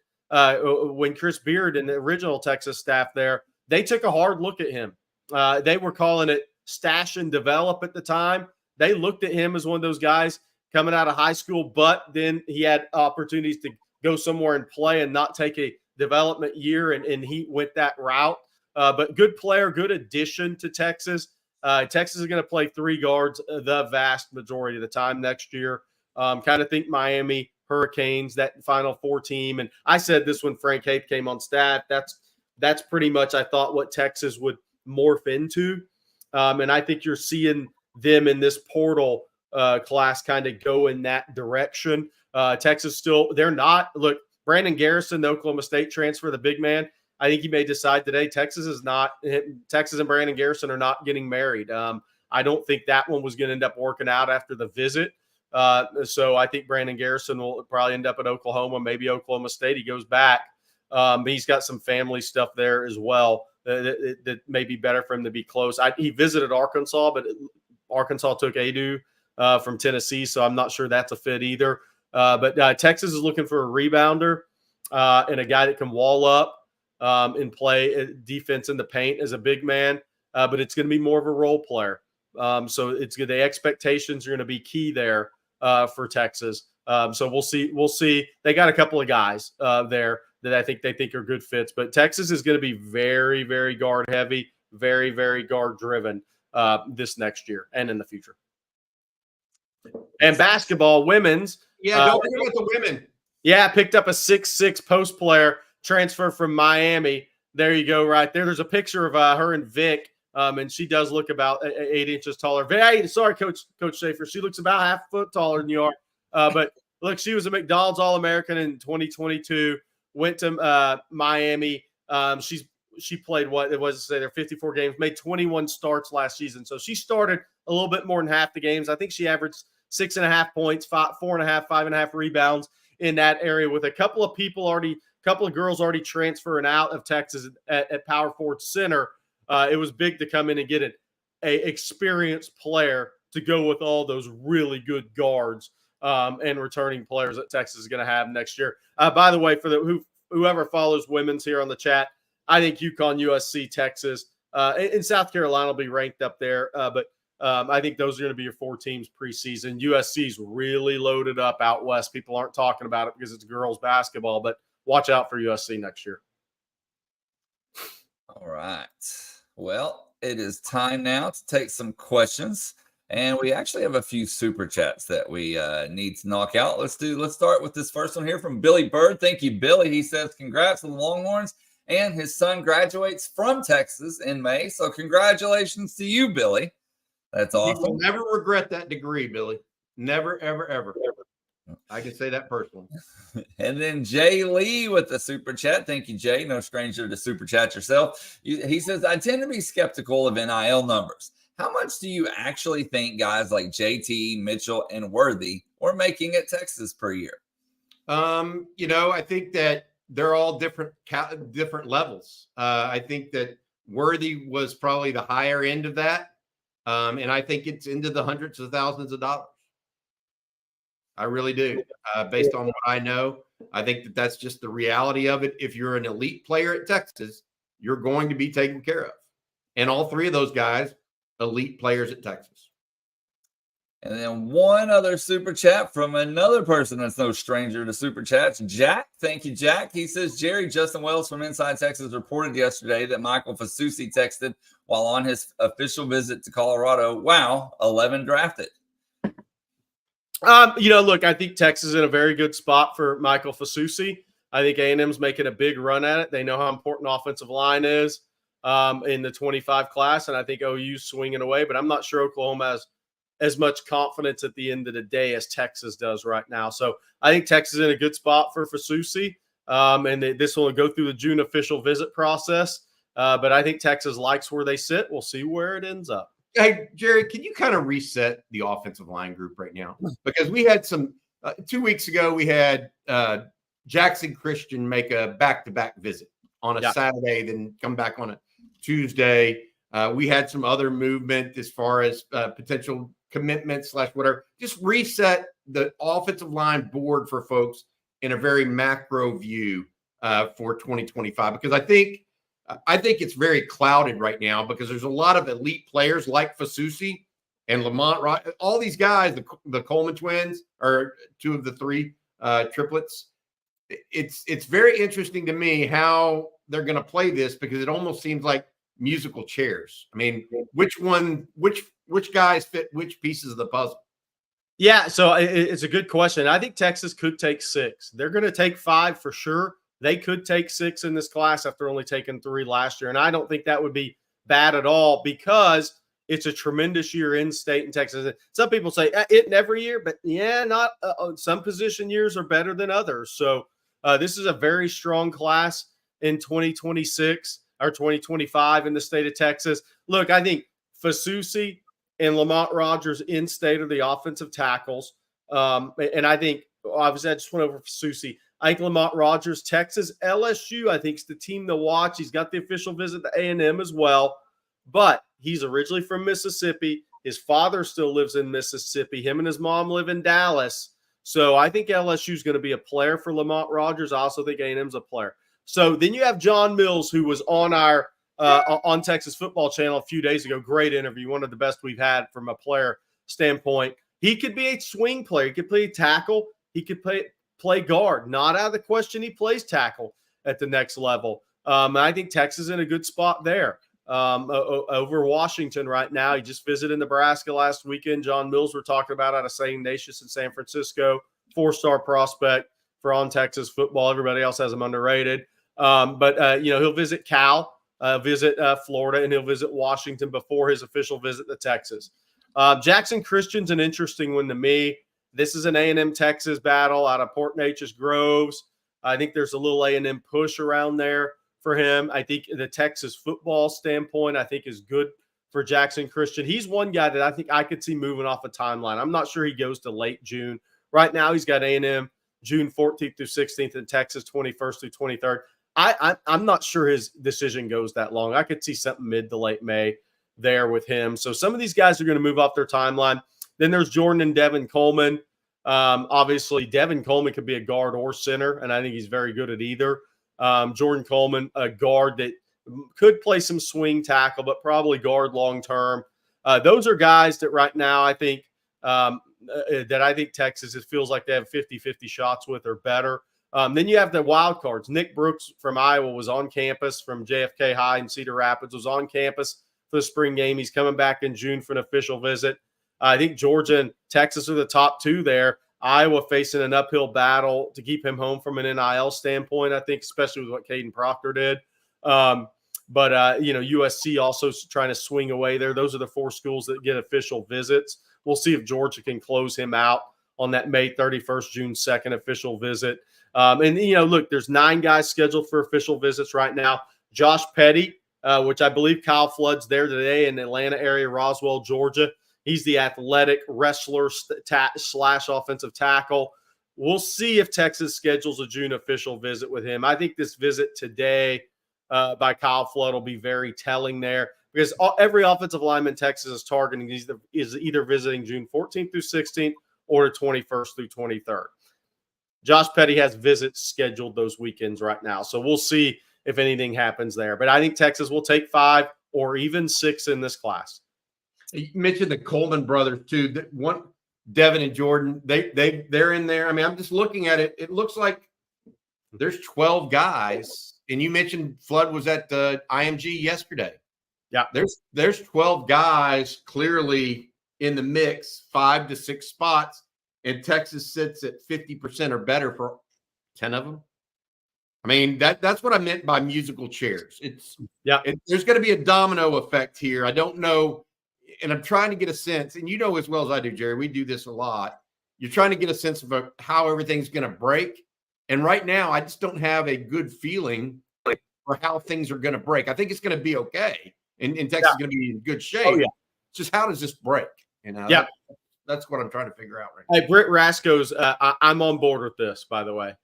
[SPEAKER 2] when Chris Beard and the original Texas staff there, they took a hard look at him. They were calling it stash and develop at the time. They looked at him as one of those guys coming out of high school, but then he had opportunities to go somewhere and play and not take a development year, and he went that route. But good player, good addition to Texas. Texas is going to play 3 guards the vast majority of the time next year. Kind of think Miami Hurricanes, that Final Four team. And I said this when Frank Haith came on staff. That's pretty much, I thought, what Texas would morph into. And I think you're seeing them in this portal class kind of go in that direction. Texas still, they're not. Look, Brandon Garrison, the Oklahoma State transfer, the big man, I think he may decide today Texas and Brandon Garrison are not getting married. I don't think that one was going to end up working out after the visit. So I think Brandon Garrison will probably end up at Oklahoma, maybe Oklahoma State. He goes back. But he's got some family stuff there as well that may be better for him to be close. He visited Arkansas, but Arkansas took Adu from Tennessee, so I'm not sure that's a fit either. But Texas is looking for a rebounder and a guy that can wall up and play defense in the paint as a big man, but it's going to be more of a role player. So it's good. The expectations are going to be key there for Texas. So we'll see. They got a couple of guys there that I think they think are good fits, but Texas is going to be very, very guard heavy, very, very guard driven this next year and in the future. And basketball, women's.
[SPEAKER 3] Yeah, don't forget about the women.
[SPEAKER 2] Yeah, picked up a 6'6" post player, transfer from Miami. There you go, right there. There's a picture of her and Vic, and she does look about 8 inches taller. Sorry, Coach Schaefer. She looks about half a foot taller than you are. But look, she was a McDonald's All-American in 2022. Went to Miami. She's she played what it was to say there 54 games, made 21 starts last season. So she started a little bit more than half the games. I think she averaged 6.5 points, 4.5, 5.5 rebounds in that area, with a couple of girls already transferring out of Texas at power forward center. It was big to come in and get an experienced player to go with all those really good guards and returning players that Texas is going to have next year. By the way, for whoever follows women's here on the chat, I think UConn, USC, Texas, and South Carolina will be ranked up there. But I think those are going to be your 4 teams preseason. USC's really loaded up out west. People aren't talking about it because it's girls basketball, but watch out for USC next year.
[SPEAKER 1] All right. Well, it is time now to take some questions. And we actually have a few super chats that we need to knock out. Let's start with this first one here from Billy Bird. Thank you, Billy. He says, congrats to the Longhorns, and his son graduates from Texas in May. So congratulations to you, Billy. That's awesome.
[SPEAKER 3] You will never regret that degree, Billy. Never, ever, ever. I can say that personally.
[SPEAKER 1] And then Jay Lee with the super chat. Thank you, Jay. No stranger to super chat yourself. He says, I tend to be skeptical of NIL numbers. How much do you actually think guys like JT, Mitchell, and Worthy are making at Texas per year?
[SPEAKER 3] I think that they're all different levels. I think that Worthy was probably the higher end of that. And I think it's into the hundreds of thousands of dollars. I really do. Based on what I know, I think that that's just the reality of it. If you're an elite player at Texas, you're going to be taken care of. And all 3 of those guys, elite players at Texas.
[SPEAKER 1] And then one other super chat from another person that's no stranger to super chats, Jack. Thank you, Jack. He says, Jerry, Justin Wells from Inside Texas reported yesterday that Michael Fasusi texted while on his official visit to Colorado, wow, 11 drafted.
[SPEAKER 2] Look, I think Texas is in a very good spot for Michael Fasusi. I think A&M's making a big run at it. They know how important offensive line is in the 25 class, and I think OU's swinging away, but I'm not sure Oklahoma has as much confidence at the end of the day as Texas does right now. So I think Texas is in a good spot for Fasusi, and this will go through the June official visit process. But I think Texas likes where they sit. We'll see where it ends up.
[SPEAKER 3] Hey, Jerry, can you kind of reset the offensive line group right now? Because we had some 2 weeks ago, we had Jackson Christian make a back-to-back visit on a Saturday, then come back on a Tuesday. We had some other movement as far as potential commitments / whatever. Just reset the offensive line board for folks in a very macro view for 2025, because I think it's very clouded right now because there's a lot of elite players like Fasusi and Lamont. All these guys, the Coleman twins are 2 of the 3 triplets. It's very interesting to me how they're going to play this, because it almost seems like musical chairs. I mean, which guys fit which pieces of the puzzle?
[SPEAKER 2] Yeah, so it's a good question. I think Texas could take 6. They're going to take 5 for sure. They could take 6 in this class after only taking 3 last year. And I don't think that would be bad at all, because it's a tremendous year in state in Texas. Some people say it every year, but not some position years are better than others. So this is a very strong class in 2026 or 2025 in the state of Texas. Look, I think Fasusi and Lamont Rogers in state are the offensive tackles. And I think, obviously, I just went over Fasusi. I think Lamont Rogers, Texas, LSU, I think is the team to watch. He's got the official visit to A&M as well, but he's originally from Mississippi. His father still lives in Mississippi. Him and his mom live in Dallas. So I think LSU is going to be a player for Lamont Rogers. I also think A&M's a player. So then you have John Mills, who was on our on Texas Football Channel a few days ago. Great interview, one of the best we've had from a player standpoint. He could be a swing player. He could play tackle. He could play guard. Not out of the question he plays tackle at the next level. I think Texas is in a good spot there over Washington right now. He just visited Nebraska last weekend. John Mills, we're talking about, out of St. Ignatius in San Francisco, 4-star prospect for on Texas football. Everybody else has him underrated. But he'll visit Cal, visit Florida, and he'll visit Washington before his official visit to Texas. Jackson Christian's an interesting one to me. This is an A&M Texas battle out of Port Neches Groves. I think there's a little A&M push around there. for him. I think the Texas football standpoint, I think, is good for Jackson Christian. He's one guy that I think I could see moving off a timeline. I'm not sure he goes to late June. Right now, he's got A&M June 14th through 16th and Texas 21st through 23rd. I'm not sure his decision goes that long. I could see something mid to late May there with him. So some of these guys are going to move off their timeline. Then there's Jordan and Devin Coleman. Obviously, Devin Coleman could be a guard or center, and I think he's very good at either. Jordan Coleman, a guard that could play some swing tackle, but probably guard long term. Those are guys that right now I think Texas, it feels like they have 50-50 shots with or better. Then you have the wild cards. Nick Brooks from Iowa was on campus from JFK High in Cedar Rapids, was on campus for the spring game. He's coming back in June for an official visit. I think Georgia and Texas are the top two there. Iowa facing an uphill battle to keep him home from an NIL standpoint, I think, especially with what Caden Proctor did. USC also trying to swing away there. Those are the four schools that get official visits. We'll see if Georgia can close him out on that May 31st, June 2nd official visit. Look, there's 9 guys scheduled for official visits right now. Josh Petty, which I believe Kyle Flood's there today in the Atlanta area, Roswell, Georgia. He's the athletic wrestler / offensive tackle. We'll see if Texas schedules a June official visit with him. I think this visit today by Kyle Flood will be very telling there because every offensive lineman Texas is targeting is either visiting June 14th through 16th or the 21st through 23rd. Josh Petty has visits scheduled those weekends right now. So we'll see if anything happens there. But I think Texas will take 5 or even 6 in this class.
[SPEAKER 3] You mentioned the Coleman brothers too. One, Devin and Jordan, they're in there. I mean, I'm just looking at it. It looks like there's 12 guys. And you mentioned Flood was at the IMG yesterday.
[SPEAKER 2] Yeah.
[SPEAKER 3] There's 12 guys clearly in the mix, 5 to 6 spots. And Texas sits at 50% or better for 10 of them. I mean, that's what I meant by musical chairs. There's going to be a domino effect here. I don't know. And I'm trying to get a sense, and you know as well as I do, Jerry, we do this a lot. You're trying to get a sense of how everything's going to break. And right now, I just don't have a good feeling for how things are going to break. I think it's going to be okay. And Texas is going to be in good shape. Oh, yeah. Just how does this break? That's what I'm trying to figure out right now.
[SPEAKER 2] Hey, Britt Rasco's, I'm on board with this, by the way.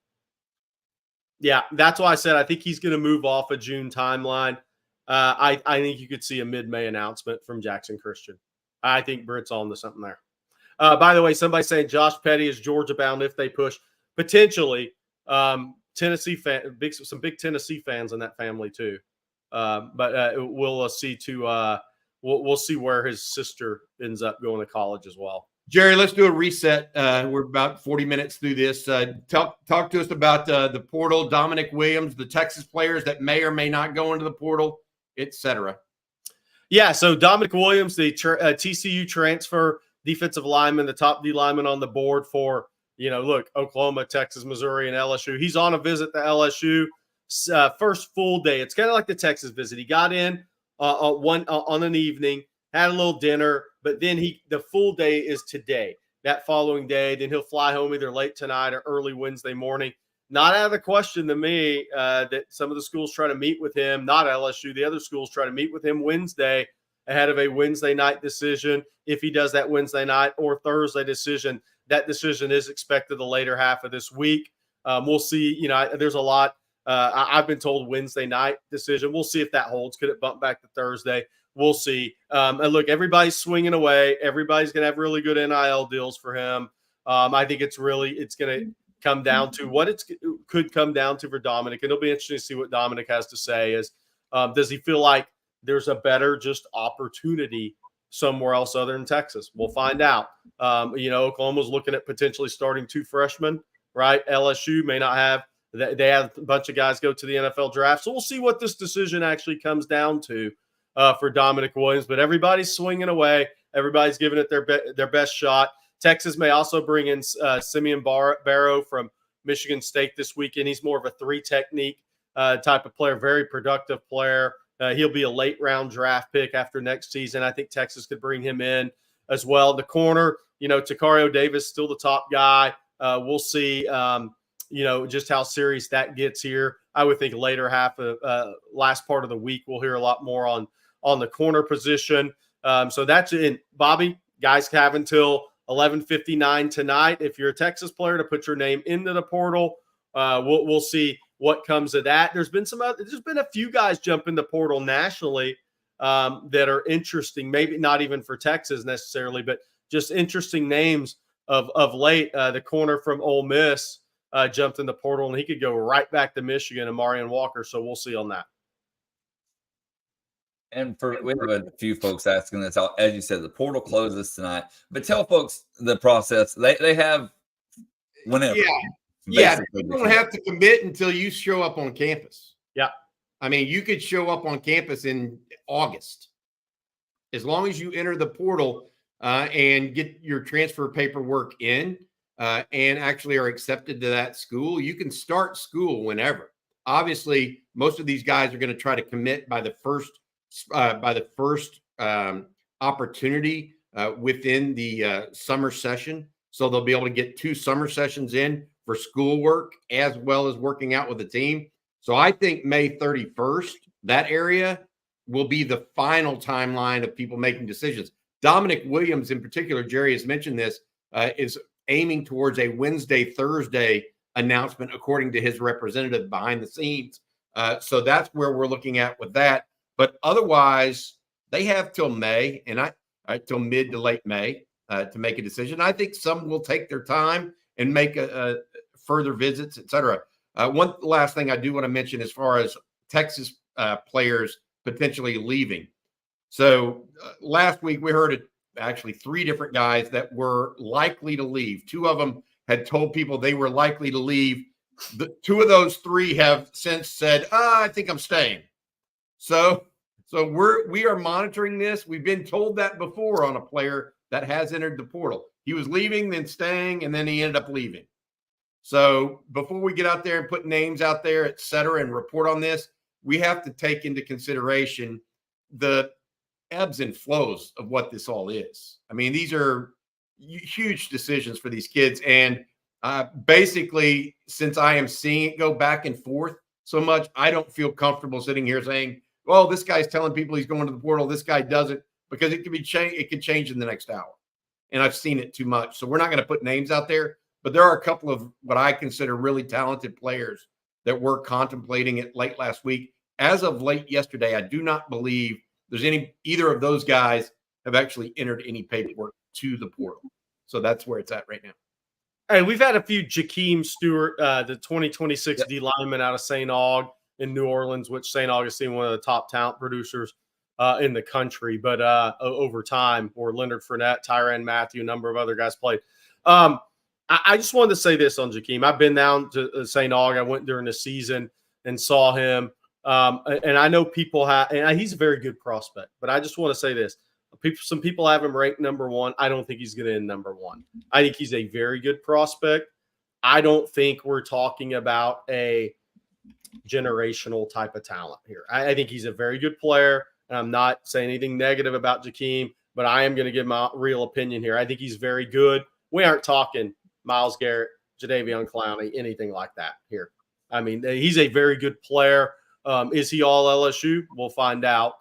[SPEAKER 2] Yeah, that's why I said I think he's going to move off a June timeline. I think you could see a mid-May announcement from Jackson Christian. I think Britt's on to something there. By the way, somebody saying Josh Petty is Georgia bound if they push. Potentially, Tennessee fan, some big Tennessee fans in that family too. But we'll see we'll see where his sister ends up going to college as well.
[SPEAKER 3] Jerry, let's do a reset. We're about 40 minutes through this. Talk to us about the portal, Dominic Williams, the Texas players that may or may not go into the portal, etc.
[SPEAKER 2] Yeah, so Dominic Williams, the TCU transfer defensive lineman, the top D lineman on the board for, Oklahoma, Texas, Missouri, and LSU. He's on a visit to LSU. First full day. It's kind of like the Texas visit. He got in on an evening, had a little dinner, but then the full day is today. That following day, then he'll fly home either late tonight or early Wednesday morning. Not out of the question to me that some of the schools try to meet with him, not LSU. The other schools try to meet with him Wednesday ahead of a Wednesday night decision. If he does that Wednesday night or Thursday decision, that decision is expected the later half of this week. We'll see. There's a lot. I've been told Wednesday night decision. We'll see if that holds. Could it bump back to Thursday? We'll see. And look, everybody's swinging away. Everybody's going to have really good NIL deals for him. I think it's going to come down to what it could come down to for Dominic. And it'll be interesting to see what Dominic has to say is, does he feel like there's a better just opportunity somewhere else other than Texas? We'll find out. Oklahoma's looking at potentially starting 2 freshmen, right? LSU may not have. They have a bunch of guys go to the NFL draft. So we'll see what this decision actually comes down to for Dominic Williams. But everybody's swinging away. Everybody's giving it their best shot. Texas may also bring in Simeon Barrow from Michigan State this weekend. He's more of a 3-technique type of player, very productive player. He'll be a late-round draft pick after next season. I think Texas could bring him in as well. The corner, Takario Davis, still the top guy. We'll see. just how serious that gets here. I would think later half of last part of the week, we'll hear a lot more on the corner position. So that's in. Bobby, guys have until 11:59 tonight. If you're a Texas player, to put your name into the portal. We'll see what comes of that. There's been a few guys jump in the portal nationally that are interesting. Maybe not even for Texas necessarily, but just interesting names of late. The corner from Ole Miss jumped in the portal, and he could go right back to Michigan and Marion Walker. So we'll see on that.
[SPEAKER 1] And we have a few folks asking this. As you said, the portal closes tonight. But tell folks the process. They have whenever.
[SPEAKER 3] Yeah, you don't have to commit until you show up on campus.
[SPEAKER 2] Yeah.
[SPEAKER 3] I mean, you could show up on campus in August. As long as you enter the portal and get your transfer paperwork in and actually are accepted to that school, you can start school whenever. Obviously, most of these guys are going to try to commit by the first opportunity within the summer session. So they'll be able to get 2 summer sessions in for schoolwork as well as working out with the team. So I think May 31st, that area will be the final timeline of people making decisions. Dominic Williams in particular, Jerry has mentioned this, is aiming towards a Wednesday, Thursday announcement, according to his representative behind the scenes. So that's where we're looking at with that. But otherwise, they have till May, and till mid to late May to make a decision. I think some will take their time and make further visits, et cetera. One last thing I do want to mention as far as Texas players potentially leaving. So last week we heard actually 3 different guys that were likely to leave. 2 of them had told people they were likely to leave. 2 of those 3 have since said, I think I'm staying. So we are monitoring this. We've been told that before on a player that has entered the portal. He was leaving, then staying, and then he ended up leaving. So before we get out there and put names out there, et cetera, and report on this, we have to take into consideration the ebbs and flows of what this all is. I mean, these are huge decisions for these kids. And basically, since I am seeing it go back and forth so much, I don't feel comfortable sitting here saying, well, this guy's telling people he's going to the portal, this guy doesn't, because it could change in the next hour. And I've seen it too much. So we're not going to put names out there. But there are a couple of what I consider really talented players that were contemplating it late last week. As of late yesterday, I do not believe there's either of those guys have actually entered any paperwork to the portal. So that's where it's at right now.
[SPEAKER 2] Hey, we've had a few Jakeem Stewart, the 2026 D lineman out of St. Aug in New Orleans, which St. Augustine, one of the top talent producers in the country. But over time, or Leonard Fournette, Tyrann Mathieu, a number of other guys played. I just wanted to say this on Jakeem. I've been down to St. Aug. I went during the season and saw him. And I know people have, and he's a very good prospect, but I just want to say this. Some people have him ranked number 1. I don't think he's going to end number 1. I think he's a very good prospect. I don't think we're talking about a generational type of talent here. I think he's a very good player, and I'm not saying anything negative about Jakeem, but I am going to give my real opinion here. I think he's very good. We aren't talking Myles Garrett, Jadeveon Clowney, anything like that here. I mean, he's a very good player. Is he all LSU? We'll find out.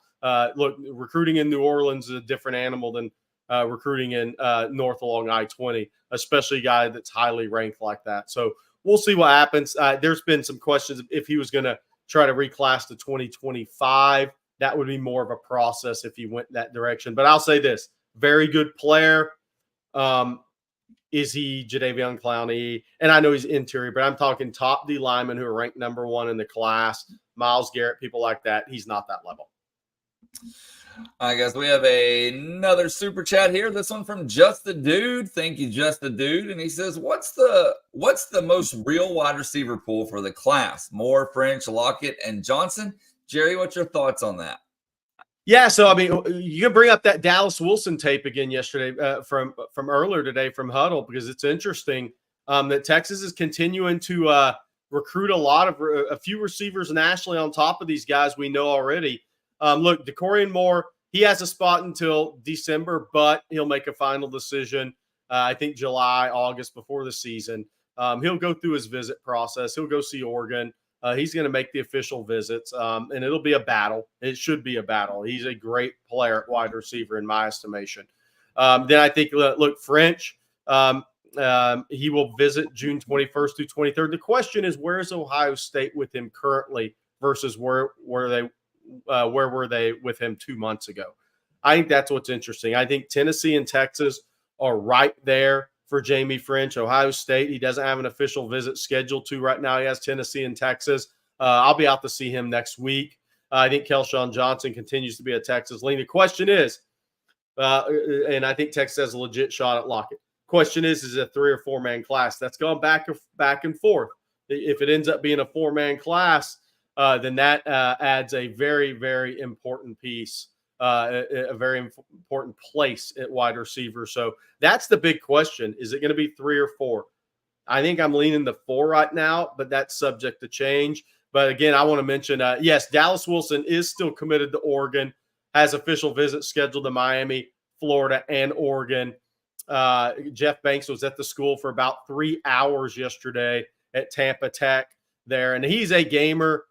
[SPEAKER 2] Look, recruiting in New Orleans is a different animal than recruiting in north along I-20, especially a guy that's highly ranked like that. So we'll see what happens. There's been some questions if he was going to try to reclass to 2025. That would be more of a process if he went that direction. But I'll say this, very good player. Is he Jadeveon Clowney? And I know he's interior, but I'm talking top D linemen who are ranked number 1 in the class. Myles Garrett, people like that. He's not that level.
[SPEAKER 1] All right, guys, we have another super chat here. This one from Just the Dude. Thank you, Just the Dude. And he says, what's the most real wide receiver pool for the class? Moore, French, Lockett, and Johnson? Jerry, what's your thoughts on that?
[SPEAKER 2] Yeah, so I mean, you can bring up that Dallas Wilson tape again yesterday from earlier today from Huddle, because it's interesting that Texas is continuing to recruit a few receivers nationally on top of these guys we know already. Look, DeCorian Moore, he has a spot until December, but he'll make a final decision, I think July, August, before the season. He'll go through his visit process. He'll go see Oregon. He's going to make the official visits, and it'll be a battle. It should be a battle. He's a great player at wide receiver in my estimation. Then I think, look, French, he will visit June 21st through 23rd. The question is, where is Ohio State with him currently versus where were they with him 2 months ago? I think that's what's interesting. I think Tennessee and Texas are right there for Jamie French. Ohio State, he doesn't have an official visit scheduled to right now. He has Tennessee and Texas. I'll be out to see him next week. I think Kelshawn Johnson continues to be a Texas lean. The question is, and I think Texas has a legit shot at Lockett. Question is it a 3 or 4 man class? That's gone back and forth. If it ends up being a 4 man class, then that adds a very, very important piece, a very important place at wide receiver. So that's the big question. Is it going to be 3 or 4? I think I'm leaning the 4 right now, but that's subject to change. But again, I want to mention, yes, Dallas Wilson is still committed to Oregon, has official visits scheduled to Miami, Florida, and Oregon. Jeff Banks was at the school for about 3 hours yesterday at Tampa Tech there, and he's a gamer.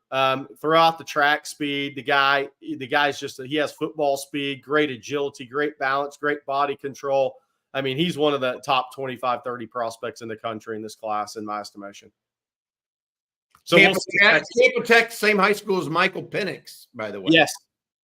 [SPEAKER 2] Throughout the track speed, the guy's just, he has football speed, great agility, great balance, great body control. I mean, he's one of the top 25, 30 prospects in the country in this class, in my estimation. So
[SPEAKER 3] Tampa Tech, same high school as Michael Penix, by the way.
[SPEAKER 2] Yes.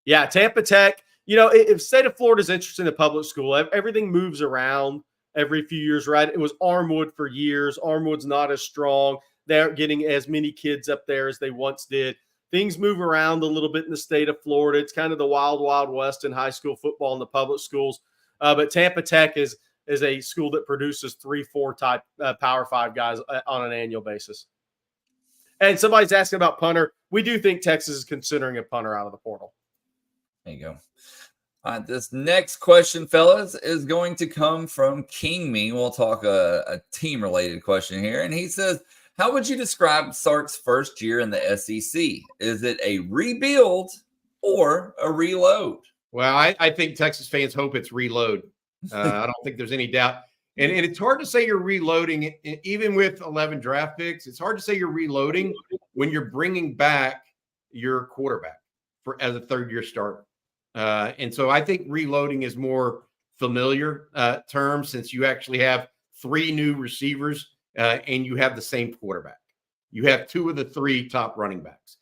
[SPEAKER 2] Yeah, Tampa Tech. You know, if state of Florida is interested in public school, everything moves around every few years, right? It was Armwood for years. Armwood's not as strong. They aren't getting as many kids up there as they once did. Things move around a little bit in the state of Florida. It's kind of the wild, wild west in high school football in the public schools. But Tampa Tech is a school that produces 3-4 type Power 5 guys on an annual basis. And somebody's asking about punter. We do think Texas is considering a punter out of the portal.
[SPEAKER 1] There you go. This next question, fellas, is going to come from King Me. We'll talk a team-related question here. And he says, how would you describe Sark's first year in the SEC? Is it a rebuild or a reload?
[SPEAKER 3] Well, I think Texas fans hope it's reload. I don't think there's any doubt. And it's hard to say you're reloading, even with 11 draft picks. It's hard to say you're reloading when you're bringing back your quarterback as a third-year starter. And so I think reloading is more familiar term, since you actually have 3 new receivers and you have the same quarterback. You have 2 of the 3 top running backs.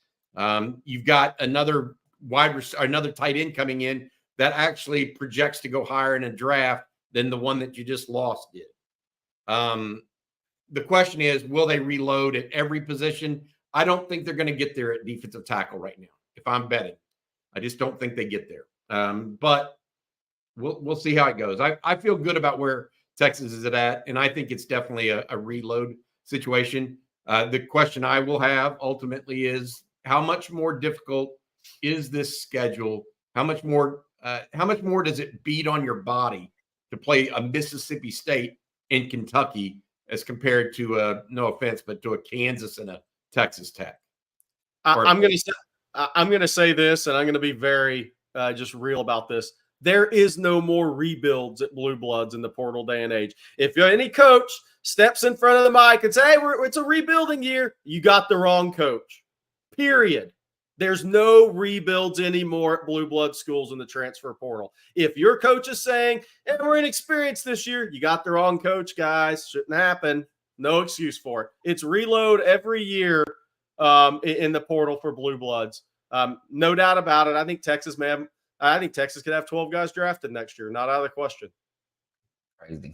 [SPEAKER 3] You've got another tight end coming in that actually projects to go higher in a draft than the one that you just lost did. The question is, will they reload at every position? I don't think they're going to get there at defensive tackle right now, if I'm betting. I just don't think they get there. But we'll see how it goes. I feel good about where Texas is at, and I think it's definitely a reload situation. The question I will have ultimately is, how much more difficult is this schedule? How much more does it beat on your body to play a Mississippi State in Kentucky as compared to no offense, but to a Kansas and a Texas Tech?
[SPEAKER 2] I'm going to say this, and I'm going to be very just real about this. There is no more rebuilds at Blue Bloods in the portal day and age. If any coach steps in front of the mic and say, hey, it's a rebuilding year, you got the wrong coach. Period. There's no rebuilds anymore at Blue Blood schools in the transfer portal. If your coach is saying, hey, we're inexperienced this year, you got the wrong coach, guys. Shouldn't happen. No excuse for it. It's reload every year in the portal for Blue Bloods. No doubt about it. I think Texas could have 12 guys drafted next year. Not out of the question.
[SPEAKER 1] Crazy.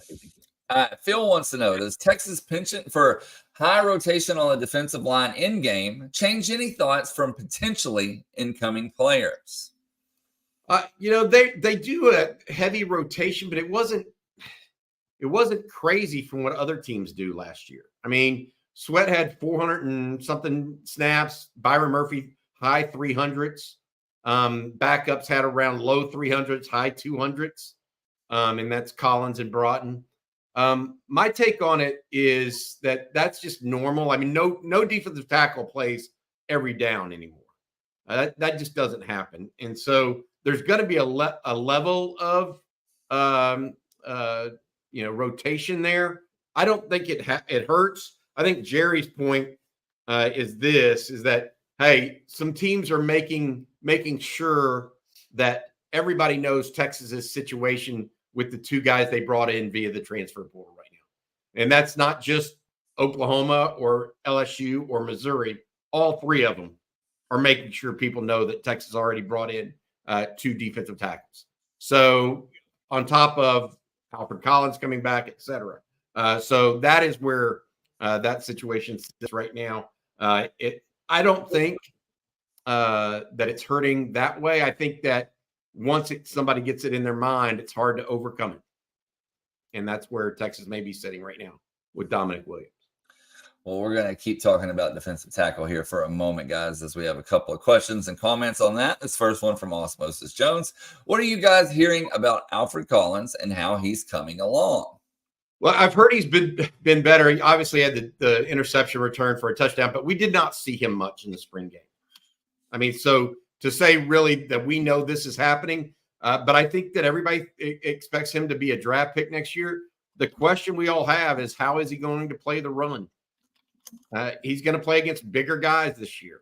[SPEAKER 1] Phil wants to know, does Texas' penchant for high rotation on the defensive line in game change any thoughts from potentially incoming players?
[SPEAKER 3] They do a heavy rotation, but it wasn't crazy from what other teams do last year. I mean, Sweat had 400 and something snaps. Byron Murphy, high 300s. Backups had around low 300s, high 200s. And that's Collins and Broughton. My take on it is that's just normal. I mean, no defensive tackle plays every down anymore. That just doesn't happen. And so there's going to be a level of rotation there. I don't think it hurts. I think Jerry's point is that, hey, some teams are making sure that everybody knows Texas's situation with the two guys they brought in via the transfer portal right now. And that's not just Oklahoma or LSU or Missouri. All three of them are making sure people know that Texas already brought in 2 defensive tackles. So on top of Alfred Collins coming back, et cetera. So that is where that situation sits right now. I don't think that it's hurting that way. I think that once somebody gets it in their mind, it's hard to overcome it. And that's where Texas may be sitting right now with Dominic Williams.
[SPEAKER 1] Well, we're going to keep talking about defensive tackle here for a moment, guys, as we have a couple of questions and comments on that. This first one from Osmosis Jones. What are you guys hearing about Alfred Collins and how he's coming along?
[SPEAKER 3] Well, I've heard he's been better. He obviously had the interception return for a touchdown, but we did not see him much in the spring game. I mean, so to say really that we know this is happening, but I think that everybody expects him to be a draft pick next year. The question we all have is, how is he going to play the run? He's going to play against bigger guys this year.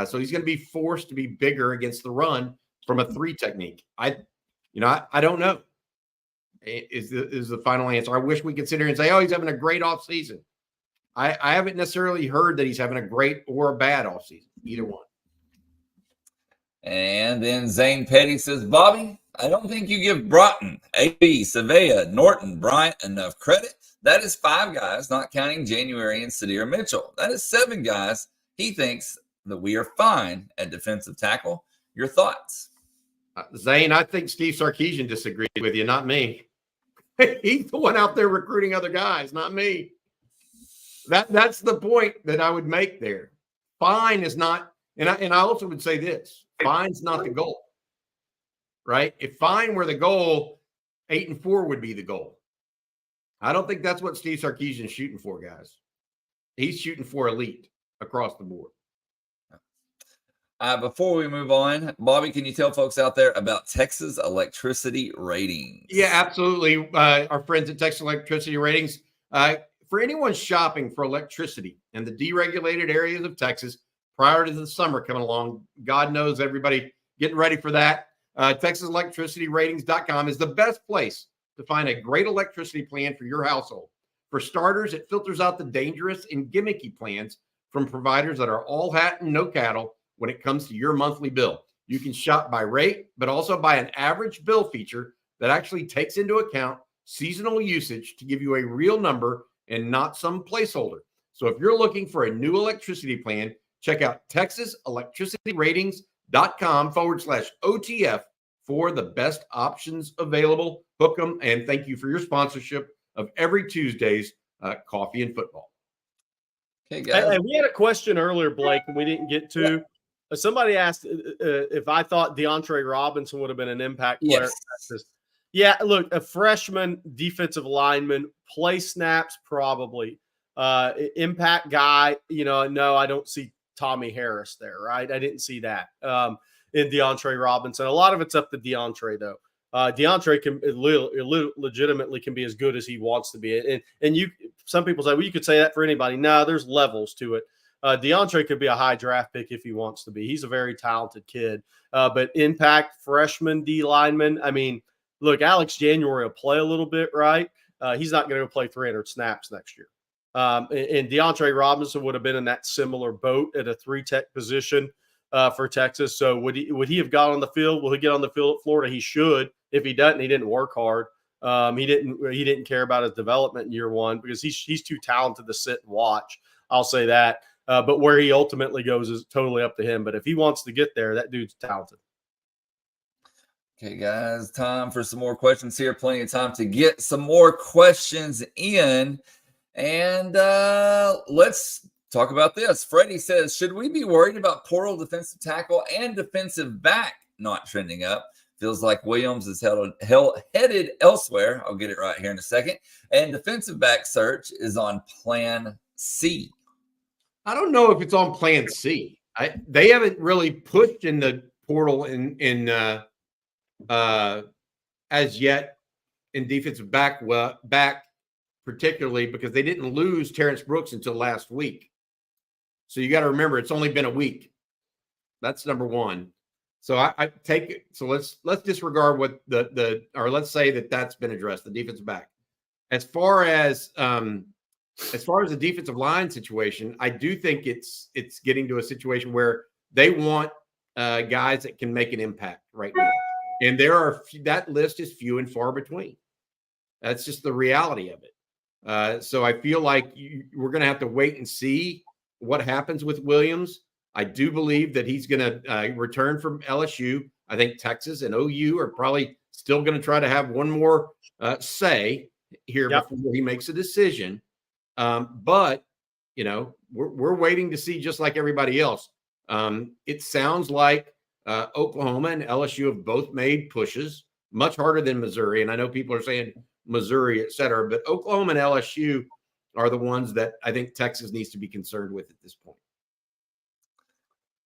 [SPEAKER 3] So he's going to be forced to be bigger against the run from a 3 technique. I don't know is the final answer. I wish we could sit here and say, oh, he's having a great offseason. I haven't necessarily heard that he's having a great or a bad offseason, either one.
[SPEAKER 1] And then Zane Petty says, Bobby, I don't think you give Broughton, AB, Savea, Norton, Bryant enough credit. That is 5 guys, not counting January and Sadir Mitchell. That is 7 guys. He thinks that we are fine at defensive tackle. Your thoughts?
[SPEAKER 3] Zane, I think Steve Sarkisian disagreed with you, not me. He's the one out there recruiting other guys, not me. That's the point that I would make there. Fine is not, and I also would say this, fine's not the goal, right? If fine were the goal, 8-4 would be the goal. I don't think that's what Steve Sarkisian is shooting for, guys. He's shooting for elite across the board.
[SPEAKER 1] Before we move on, Bobby, can you tell folks out there about Texas electricity ratings?
[SPEAKER 3] Yeah, absolutely. Our friends at Texas Electricity Ratings. For anyone shopping for electricity in the deregulated areas of Texas prior to the summer coming along, God knows everybody getting ready for that. TexasElectricityRatings.com is the best place to find a great electricity plan for your household. For starters, it filters out the dangerous and gimmicky plans from providers that are all hat and no cattle when it comes to your monthly bill. You can shop by rate, but also by an average bill feature that actually takes into account seasonal usage to give you a real number and not some placeholder. So if you're looking for a new electricity plan, check out TexasElectricityRatings.com/OTF for the best options available. Hook 'em, and thank you for your sponsorship of every Tuesday's Coffee and Football.
[SPEAKER 2] Okay, guys. And we had a question earlier, Blake, and we didn't get to. Yeah. Somebody asked if I thought DeAndre Robinson would have been an impact player.
[SPEAKER 1] Yes.
[SPEAKER 2] Yeah, look, a freshman defensive lineman, play snaps probably. Impact guy, no, I don't see Tommy Harris there, right? I didn't see that in DeAndre Robinson. A lot of it's up to DeAndre, though. DeAndre can legitimately can be as good as he wants to be. And some people say, well, you could say that for anybody. No, there's levels to it. DeAndre could be a high draft pick if he wants to be. He's a very talented kid. But impact freshman D lineman, I mean, look, Alex January will play a little bit, right? He's not going to play 300 snaps next year. And DeAndre Robinson would have been in that similar boat at a 3-tech position for Texas. So would he have got on the field? Will he get on the field at Florida? He should. If he doesn't, he didn't work hard. He didn't care about his development in year one because he's too talented to sit and watch. I'll say that. But where he ultimately goes is totally up to him. But if he wants to get there, that dude's talented.
[SPEAKER 1] Okay, guys, time for some more questions here. Plenty of time to get some more questions in. And let's talk about this. Freddie says, should we be worried about portal defensive tackle and defensive back not trending up? Feels like Williams is headed elsewhere. I'll get it right here in a second. And defensive back search is on plan C.
[SPEAKER 3] I don't know if it's on plan C. They haven't really pushed in the portal as yet in defensive back particularly because they didn't lose Terrence Brooks until last week. So you got to remember, it's only been a week. That's number one. So I take it. So let's disregard what or let's say that's been addressed, the defensive back. As far as the defensive line situation, I do think it's getting to a situation where they want guys that can make an impact right now. And that list is few and far between. That's just the reality of it. So I feel like we're going to have to wait and see what happens with Williams. I do believe that he's going to return from LSU. I think Texas and OU are probably still going to try to have one more say here before he makes a decision. But, we're waiting to see just like everybody else. It sounds like Oklahoma and LSU have both made pushes, much harder than Missouri. And I know people are saying Missouri, et cetera, but Oklahoma and LSU are the ones that I think Texas needs to be concerned with at this point.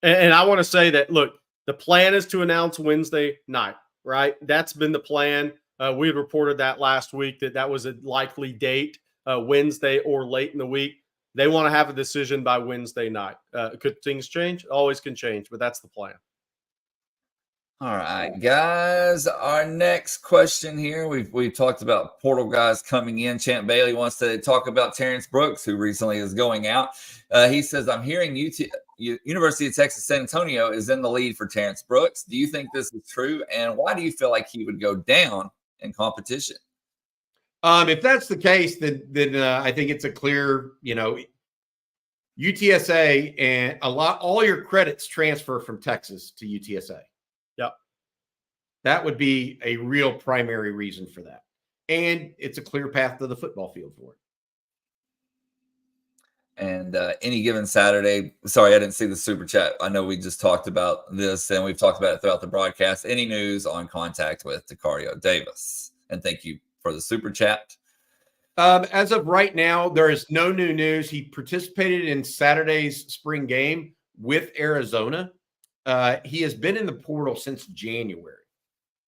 [SPEAKER 2] And I want to say that, look, the plan is to announce Wednesday night, right? That's been the plan. We had reported that last week that was a likely date, Wednesday or late in the week. They want to have a decision by Wednesday night. Could things change? Always can change, but that's the plan.
[SPEAKER 1] All right, guys. Our next question here. We've talked about portal guys coming in. Champ Bailey wants to talk about Terrence Brooks, who recently is going out. He says, I'm hearing University of Texas San Antonio is in the lead for Terrence Brooks. Do you think this is true? And why do you feel like he would go down in competition?
[SPEAKER 3] If that's the case, then I think it's a clear, UTSA and all your credits transfer from Texas to UTSA.
[SPEAKER 2] Yep.
[SPEAKER 3] That would be a real primary reason for that. And it's a clear path to the football field for it.
[SPEAKER 1] And any given Saturday, sorry, I didn't see the super chat. I know we just talked about this and we've talked about it throughout the broadcast. Any news on contact with Dakario Davis? And thank you for the super chat.
[SPEAKER 3] As of right now, there is no new news. He participated in Saturday's spring game with Arizona. He has been in the portal since January.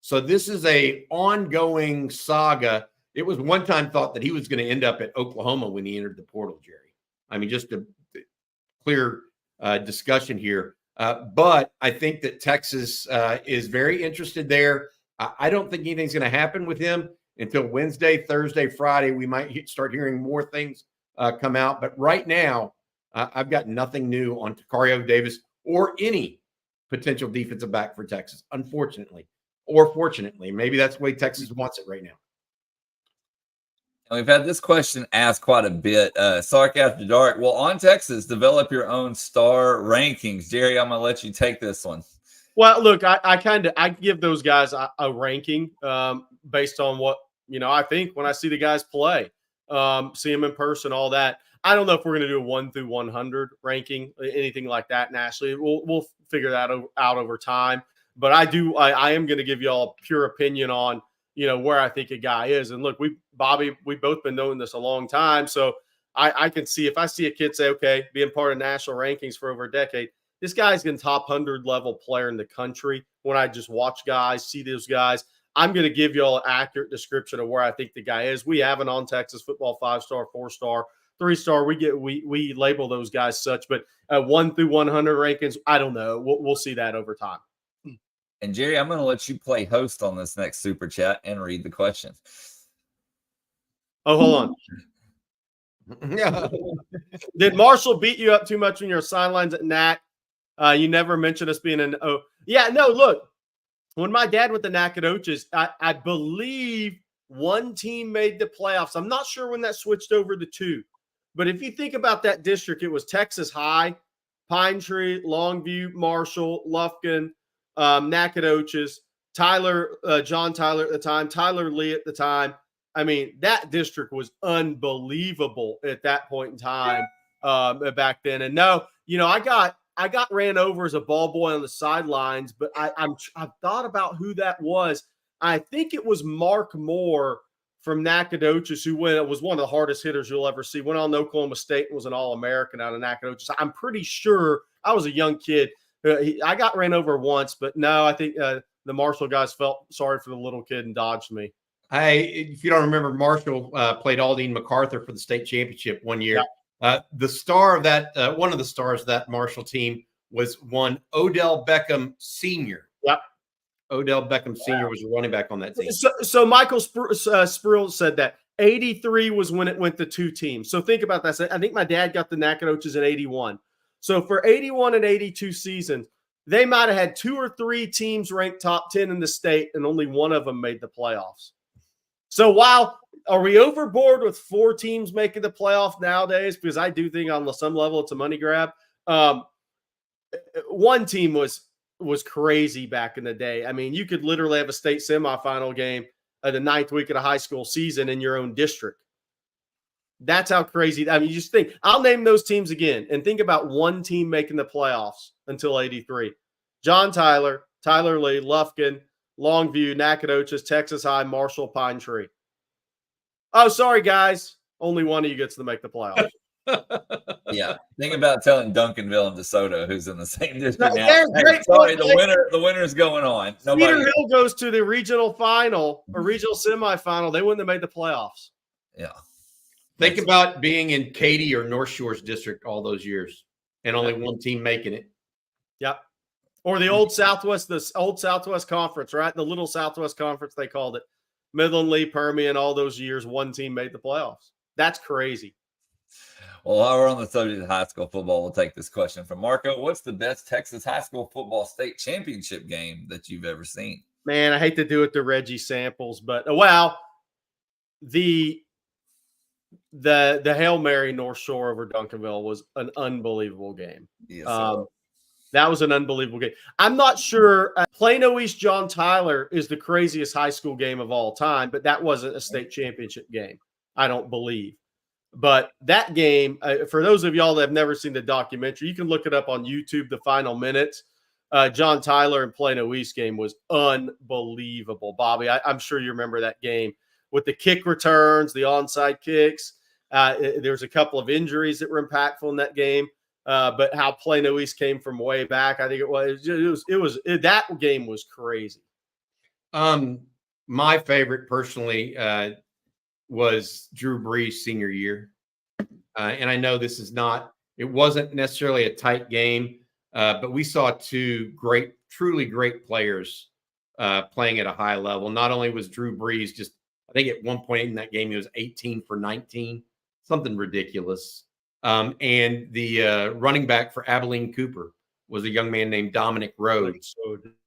[SPEAKER 3] So this is a ongoing saga. It was one time thought that he was going to end up at Oklahoma when he entered the portal, Jerry. I mean, just a clear discussion here. But I think that Texas is very interested there. I don't think anything's going to happen with him until Wednesday, Thursday, Friday. We might start hearing more things come out. But right now, I've got nothing new on Dakario Davis or any potential defensive back for Texas, unfortunately. Or fortunately. Maybe that's the way Texas wants it right now.
[SPEAKER 1] We've had this question asked quite a bit. Sark After Dark. Well, on Texas, develop your own star rankings. Jerry, I'm going to let you take this one.
[SPEAKER 2] Well, look, I give those guys a ranking based on what, I think when I see the guys play, see them in person, all that. I don't know if we're going to do a 1 through 100 ranking, anything like that nationally. We'll figure that out over time. But I am going to give you all a pure opinion on, where I think a guy is. And look, we've both been knowing this a long time. So I can see if I see a kid say, okay, being part of national rankings for over a decade, this guy's going to top 100 level player in the country. When I just watch guys, see those guys, I'm going to give you all an accurate description of where I think the guy is. We have an on Texas football 5-star, 4-star, 3-star. We label those guys such, but 1 through 100 rankings, I don't know. We'll see that over time.
[SPEAKER 1] And Jerry, I'm going to let you play host on this next super chat and read the question.
[SPEAKER 2] Oh, hold on. Did Marshall beat you up too much when you're sidelines at NAC? You never mentioned us being look, when my dad went to Nacogdoches, I believe one team made the playoffs. I'm not sure when that switched over to 2. But if you think about that district, it was Texas High, Pine Tree, Longview, Marshall, Lufkin, Nacogdoches, John Tyler at the time, Tyler Lee at the time. I mean, that district was unbelievable at that point in time back then. And no, I got ran over as a ball boy on the sidelines, but I've thought about who that was. I think it was Mark Moore from Nacogdoches, who was one of the hardest hitters you'll ever see. Went on to Oklahoma State and was an All-American out of Nacogdoches. I'm pretty sure I was a young kid. I got ran over once, but no, I think the Marshall guys felt sorry for the little kid and dodged me.
[SPEAKER 3] If you don't remember, Marshall played Aldine MacArthur for the state championship one year.
[SPEAKER 2] Yeah.
[SPEAKER 3] The star of that, one of the stars of that Marshall team was one Odell Beckham Sr.
[SPEAKER 2] Yep.
[SPEAKER 3] Odell Beckham Sr. was a running back on that team.
[SPEAKER 2] So Michael Spruill said that 83 was when it went to 2 teams. So think about that. I think my dad got the Nacogdoches in 81. So for 81 and 82 seasons, they might have had 2 or 3 teams ranked top 10 in the state, and only one of them made the playoffs. So are we overboard with 4 teams making the playoff nowadays? Because I do think on some level it's a money grab. One team was crazy back in the day. I mean, you could literally have a state semifinal game at the 9th week of the high school season in your own district. That's how crazy. I mean, you just think. I'll name those teams again and think about one team making the playoffs until 83. John Tyler, Tyler Lee, Lufkin, Longview, Nacogdoches, Texas High, Marshall, Pine Tree. Oh, sorry, guys. Only one of you gets to make the playoffs.
[SPEAKER 1] Yeah. Think about telling Duncanville and DeSoto, who's in the same district now.
[SPEAKER 2] Hey,
[SPEAKER 1] sorry, the winner's going on.
[SPEAKER 2] Cedar Hill goes to the regional final or regional semifinal. They wouldn't have made the playoffs.
[SPEAKER 1] Yeah.
[SPEAKER 3] Think about being in Katy or North Shores district all those years and only one team making it.
[SPEAKER 2] Yep. Or the old Southwest Conference, right? The little Southwest Conference, they called it. Midland, Lee, Permian, all those years, one team made the playoffs. That's crazy.
[SPEAKER 1] Well, while we're on the subject of high school football, we'll take this question from Marco. What's the best Texas high school football state championship game that you've ever seen?
[SPEAKER 2] Man, I hate to do it to Reggie Samples, but the Hail Mary North Shore over Duncanville was an unbelievable game.
[SPEAKER 1] Yes,
[SPEAKER 2] that was an unbelievable game. I'm not sure. Plano East John Tyler is the craziest high school game of all time, but that wasn't a state championship game, I don't believe. But that game, for those of y'all that have never seen the documentary, you can look it up on YouTube, The Final Minutes. John Tyler and Plano East game was unbelievable. Bobby, I'm sure you remember that game with the kick returns, the onside kicks. There was a couple of injuries that were impactful in that game. But how Plano East came from way back, I think that game was crazy.
[SPEAKER 3] My favorite personally was Drew Brees' senior year. And I know it wasn't necessarily a tight game, but we saw 2 truly great players playing at a high level. Not only was Drew Brees I think at one point in that game, he was 18 for 19, something ridiculous. And the running back for Abilene Cooper was a young man named Dominic Rhodes,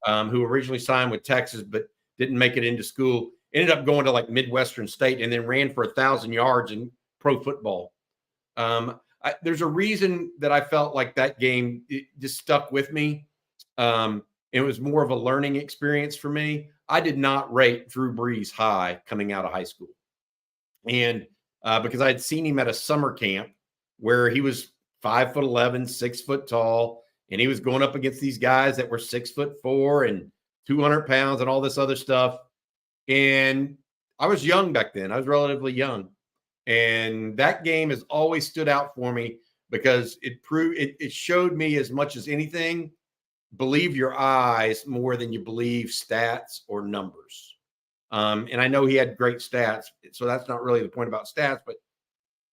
[SPEAKER 3] who originally signed with Texas, but didn't make it into school. Ended up going to like Midwestern State and then ran for 1,000 yards in pro football. There's a reason that I felt like that game just stuck with me. It was more of a learning experience for me. I did not rate Drew Brees high coming out of high school. And because I had seen him at a summer camp where he was 5'11", 6 foot tall, and he was going up against these guys that were 6'4" and 200 pounds and all this other stuff. And I was young back then. I was relatively young. And that game has always stood out for me because it showed me as much as anything, believe your eyes more than you believe stats or numbers. And I know he had great stats, so that's not really the point about stats, but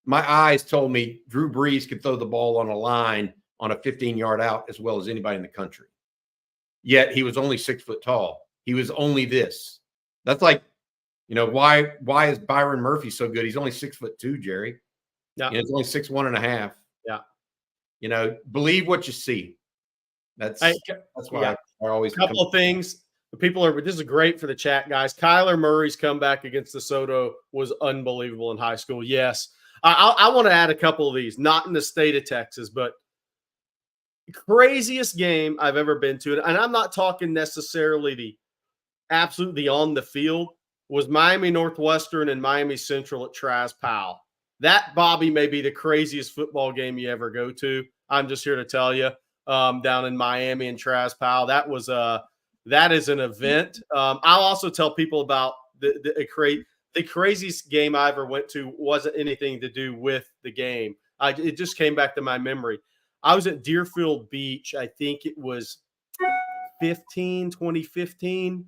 [SPEAKER 3] my eyes told me Drew Brees could throw the ball on a line on a 15-yard out as well as anybody in the country. Yet he was only 6 foot tall. He was only this. That's like, why is Byron Murphy so good? He's only 6'2", Jerry.
[SPEAKER 2] Yeah.
[SPEAKER 3] He's only 6'1.5".
[SPEAKER 2] Yeah.
[SPEAKER 3] Believe what you see. That's why I always.
[SPEAKER 2] A couple of things. This is great for the chat, guys. Kyler Murray's comeback against DeSoto was unbelievable in high school. Yes. I want to add a couple of these, not in the state of Texas, but craziest game I've ever been to. And I'm not talking necessarily the absolutely on the field, was Miami Northwestern and Miami Central at Traz Powell. That, Bobby, may be the craziest football game you ever go to. I'm just here to tell you, down in Miami and Traz Powell. That is an event. I'll also tell people about the craziest game I ever went to wasn't anything to do with the game. It just came back to my memory. I was at Deerfield Beach. I think it was 2015.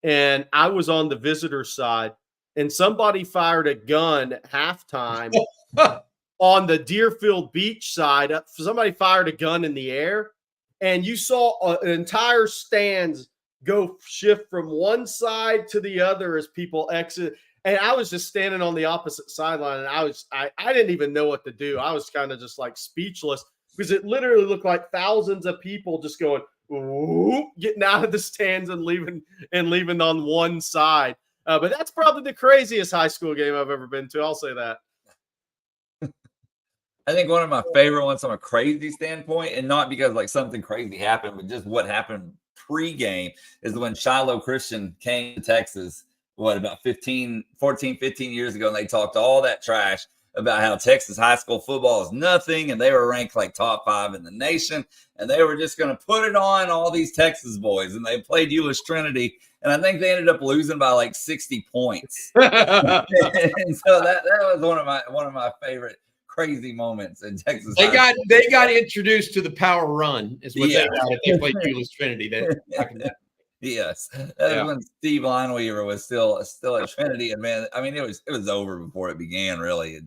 [SPEAKER 2] and I was on the visitor side, and somebody fired a gun at halftime on the Deerfield Beach side. Somebody fired a gun in the air, and you saw an entire stands go shift from one side to the other as people exit. And I was just standing on the opposite sideline, and I didn't even know what to do. I was kind of just like speechless because it literally looked like thousands of people just going, whoop, getting out of the stands and leaving on one side. But that's probably the craziest high school game I've ever been to. I'll say that.
[SPEAKER 1] I think one of my favorite ones from a crazy standpoint, and not because like something crazy happened, but just what happened pre-game, is when Shiloh Christian came to Texas, about 14, 15 years ago, and they talked all that trash about how Texas high school football is nothing, and they were ranked like top 5 in the nation, and they were just going to put it on all these Texas boys, and they played Euless Trinity, and I think they ended up losing by like 60 points. And so that was one of my favorite crazy moments in Texas.
[SPEAKER 3] They got introduced to the power run, is what they got if they played Euless Trinity.
[SPEAKER 1] Yes, that was when Steve Lineweaver was still at Trinity, and man, I mean, it was over before it began. Really, it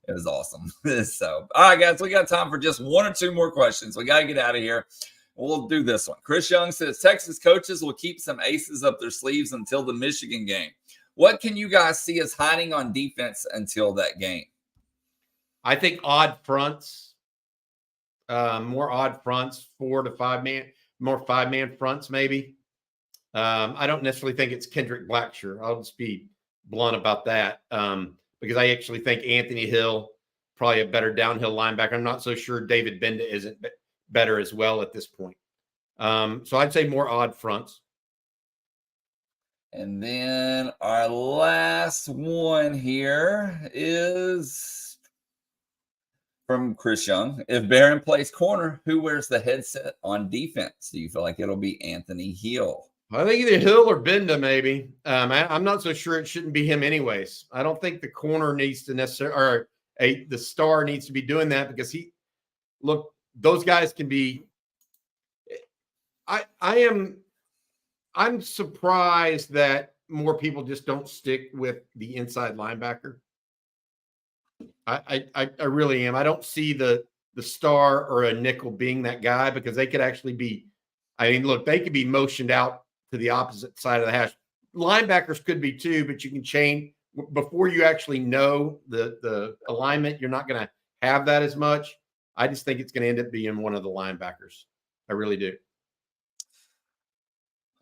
[SPEAKER 1] was awesome. So, all right, guys, we got time for just one or two more questions. We got to get out of here. We'll do this one. Chris Young says Texas coaches will keep some aces up their sleeves until the Michigan game. What can you guys see us hiding on defense until that game?
[SPEAKER 3] I think odd fronts, more odd fronts, 4 to 5 man, more 5-man fronts maybe. I don't necessarily think it's Kendrick Blackshear. I'll just be blunt about that because I actually think Anthony Hill, probably a better downhill linebacker. I'm not so sure David Benda isn't better as well at this point. So I'd say more odd fronts.
[SPEAKER 1] And then our last one here is from Chris Young. If Barron plays corner, who wears the headset on defense? Do you feel like it'll be Anthony Hill?
[SPEAKER 3] I think either Hill or Benda, maybe. I'm not so sure it shouldn't be him anyways. I don't think the corner needs to necessarily, or the star needs to be doing that because those guys can be. I'm surprised that more people just don't stick with the inside linebacker. I really am. I don't see the star or a nickel being that guy because they could actually be. I mean, look, they could be motioned out to the opposite side of the hash. Linebackers could be too, but you can chain before you actually know the alignment. You're not going to have that as much. I just think it's going to end up being one of the linebackers. I really do.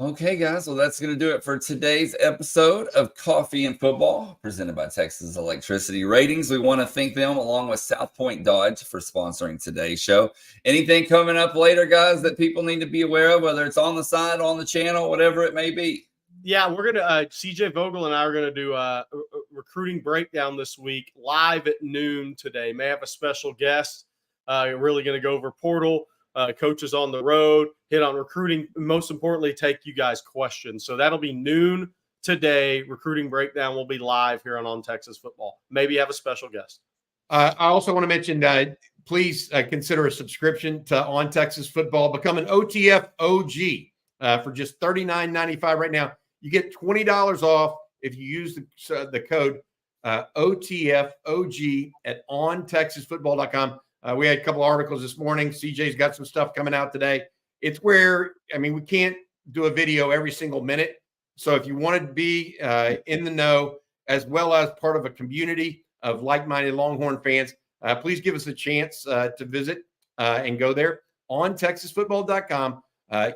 [SPEAKER 1] Okay, guys. Well, that's going to do it for today's episode of Coffee and Football, presented by Texas Electricity Ratings. We want to thank them, along with South Point Dodge, for sponsoring today's show. Anything coming up later, guys, that people need to be aware of, whether it's on the side, on the channel, whatever it may be?
[SPEAKER 2] Yeah, we're going to CJ Vogel and I are going to do a recruiting breakdown this week, live at noon today. May have a special guest. Really going to go over portal. Coaches on the road, hit on recruiting, most importantly, take you guys questions. So that'll be noon today. Recruiting breakdown will be live here on Texas Football. Maybe have a special guest.
[SPEAKER 3] I also want to mention, please consider a subscription to On Texas Football. Become an OTF OG for just $39.95 right now. You get $20 off if you use the code OTF OG at ontexasfootball.com. We had a couple articles this morning. CJ's got some stuff coming out today. It's where, I mean, we can't do a video every single minute. So if you want to be in the know, as well as part of a community of like-minded Longhorn fans, please give us a chance to visit and go there on texasfootball.com.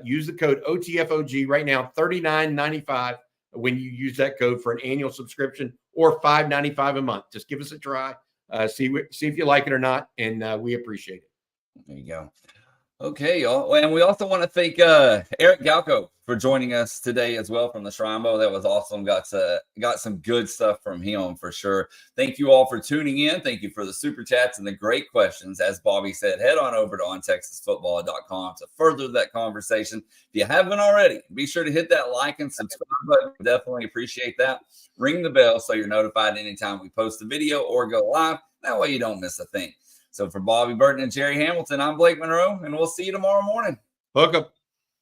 [SPEAKER 3] Use the code OTFOG right now, $39.95 when you use that code for an annual subscription, or $5.95 a month. Just give us a try. See if you like it or not, and we appreciate it.
[SPEAKER 1] There you go. Okay, y'all. And we also want to thank Eric Galco for joining us today as well from the Shrine Bowl. That was awesome. Got some good stuff from him for sure. Thank you all for tuning in. Thank you for the super chats and the great questions. As Bobby said, head on over to ontexasfootball.com to further that conversation. If you haven't already, be sure to hit that like and subscribe button. We definitely appreciate that. Ring the bell so you're notified anytime we post a video or go live. That way you don't miss a thing. So for Bobby Burton and Jerry Hamilton, I'm Blake Monroe, and we'll see you tomorrow morning.
[SPEAKER 3] Hook 'em.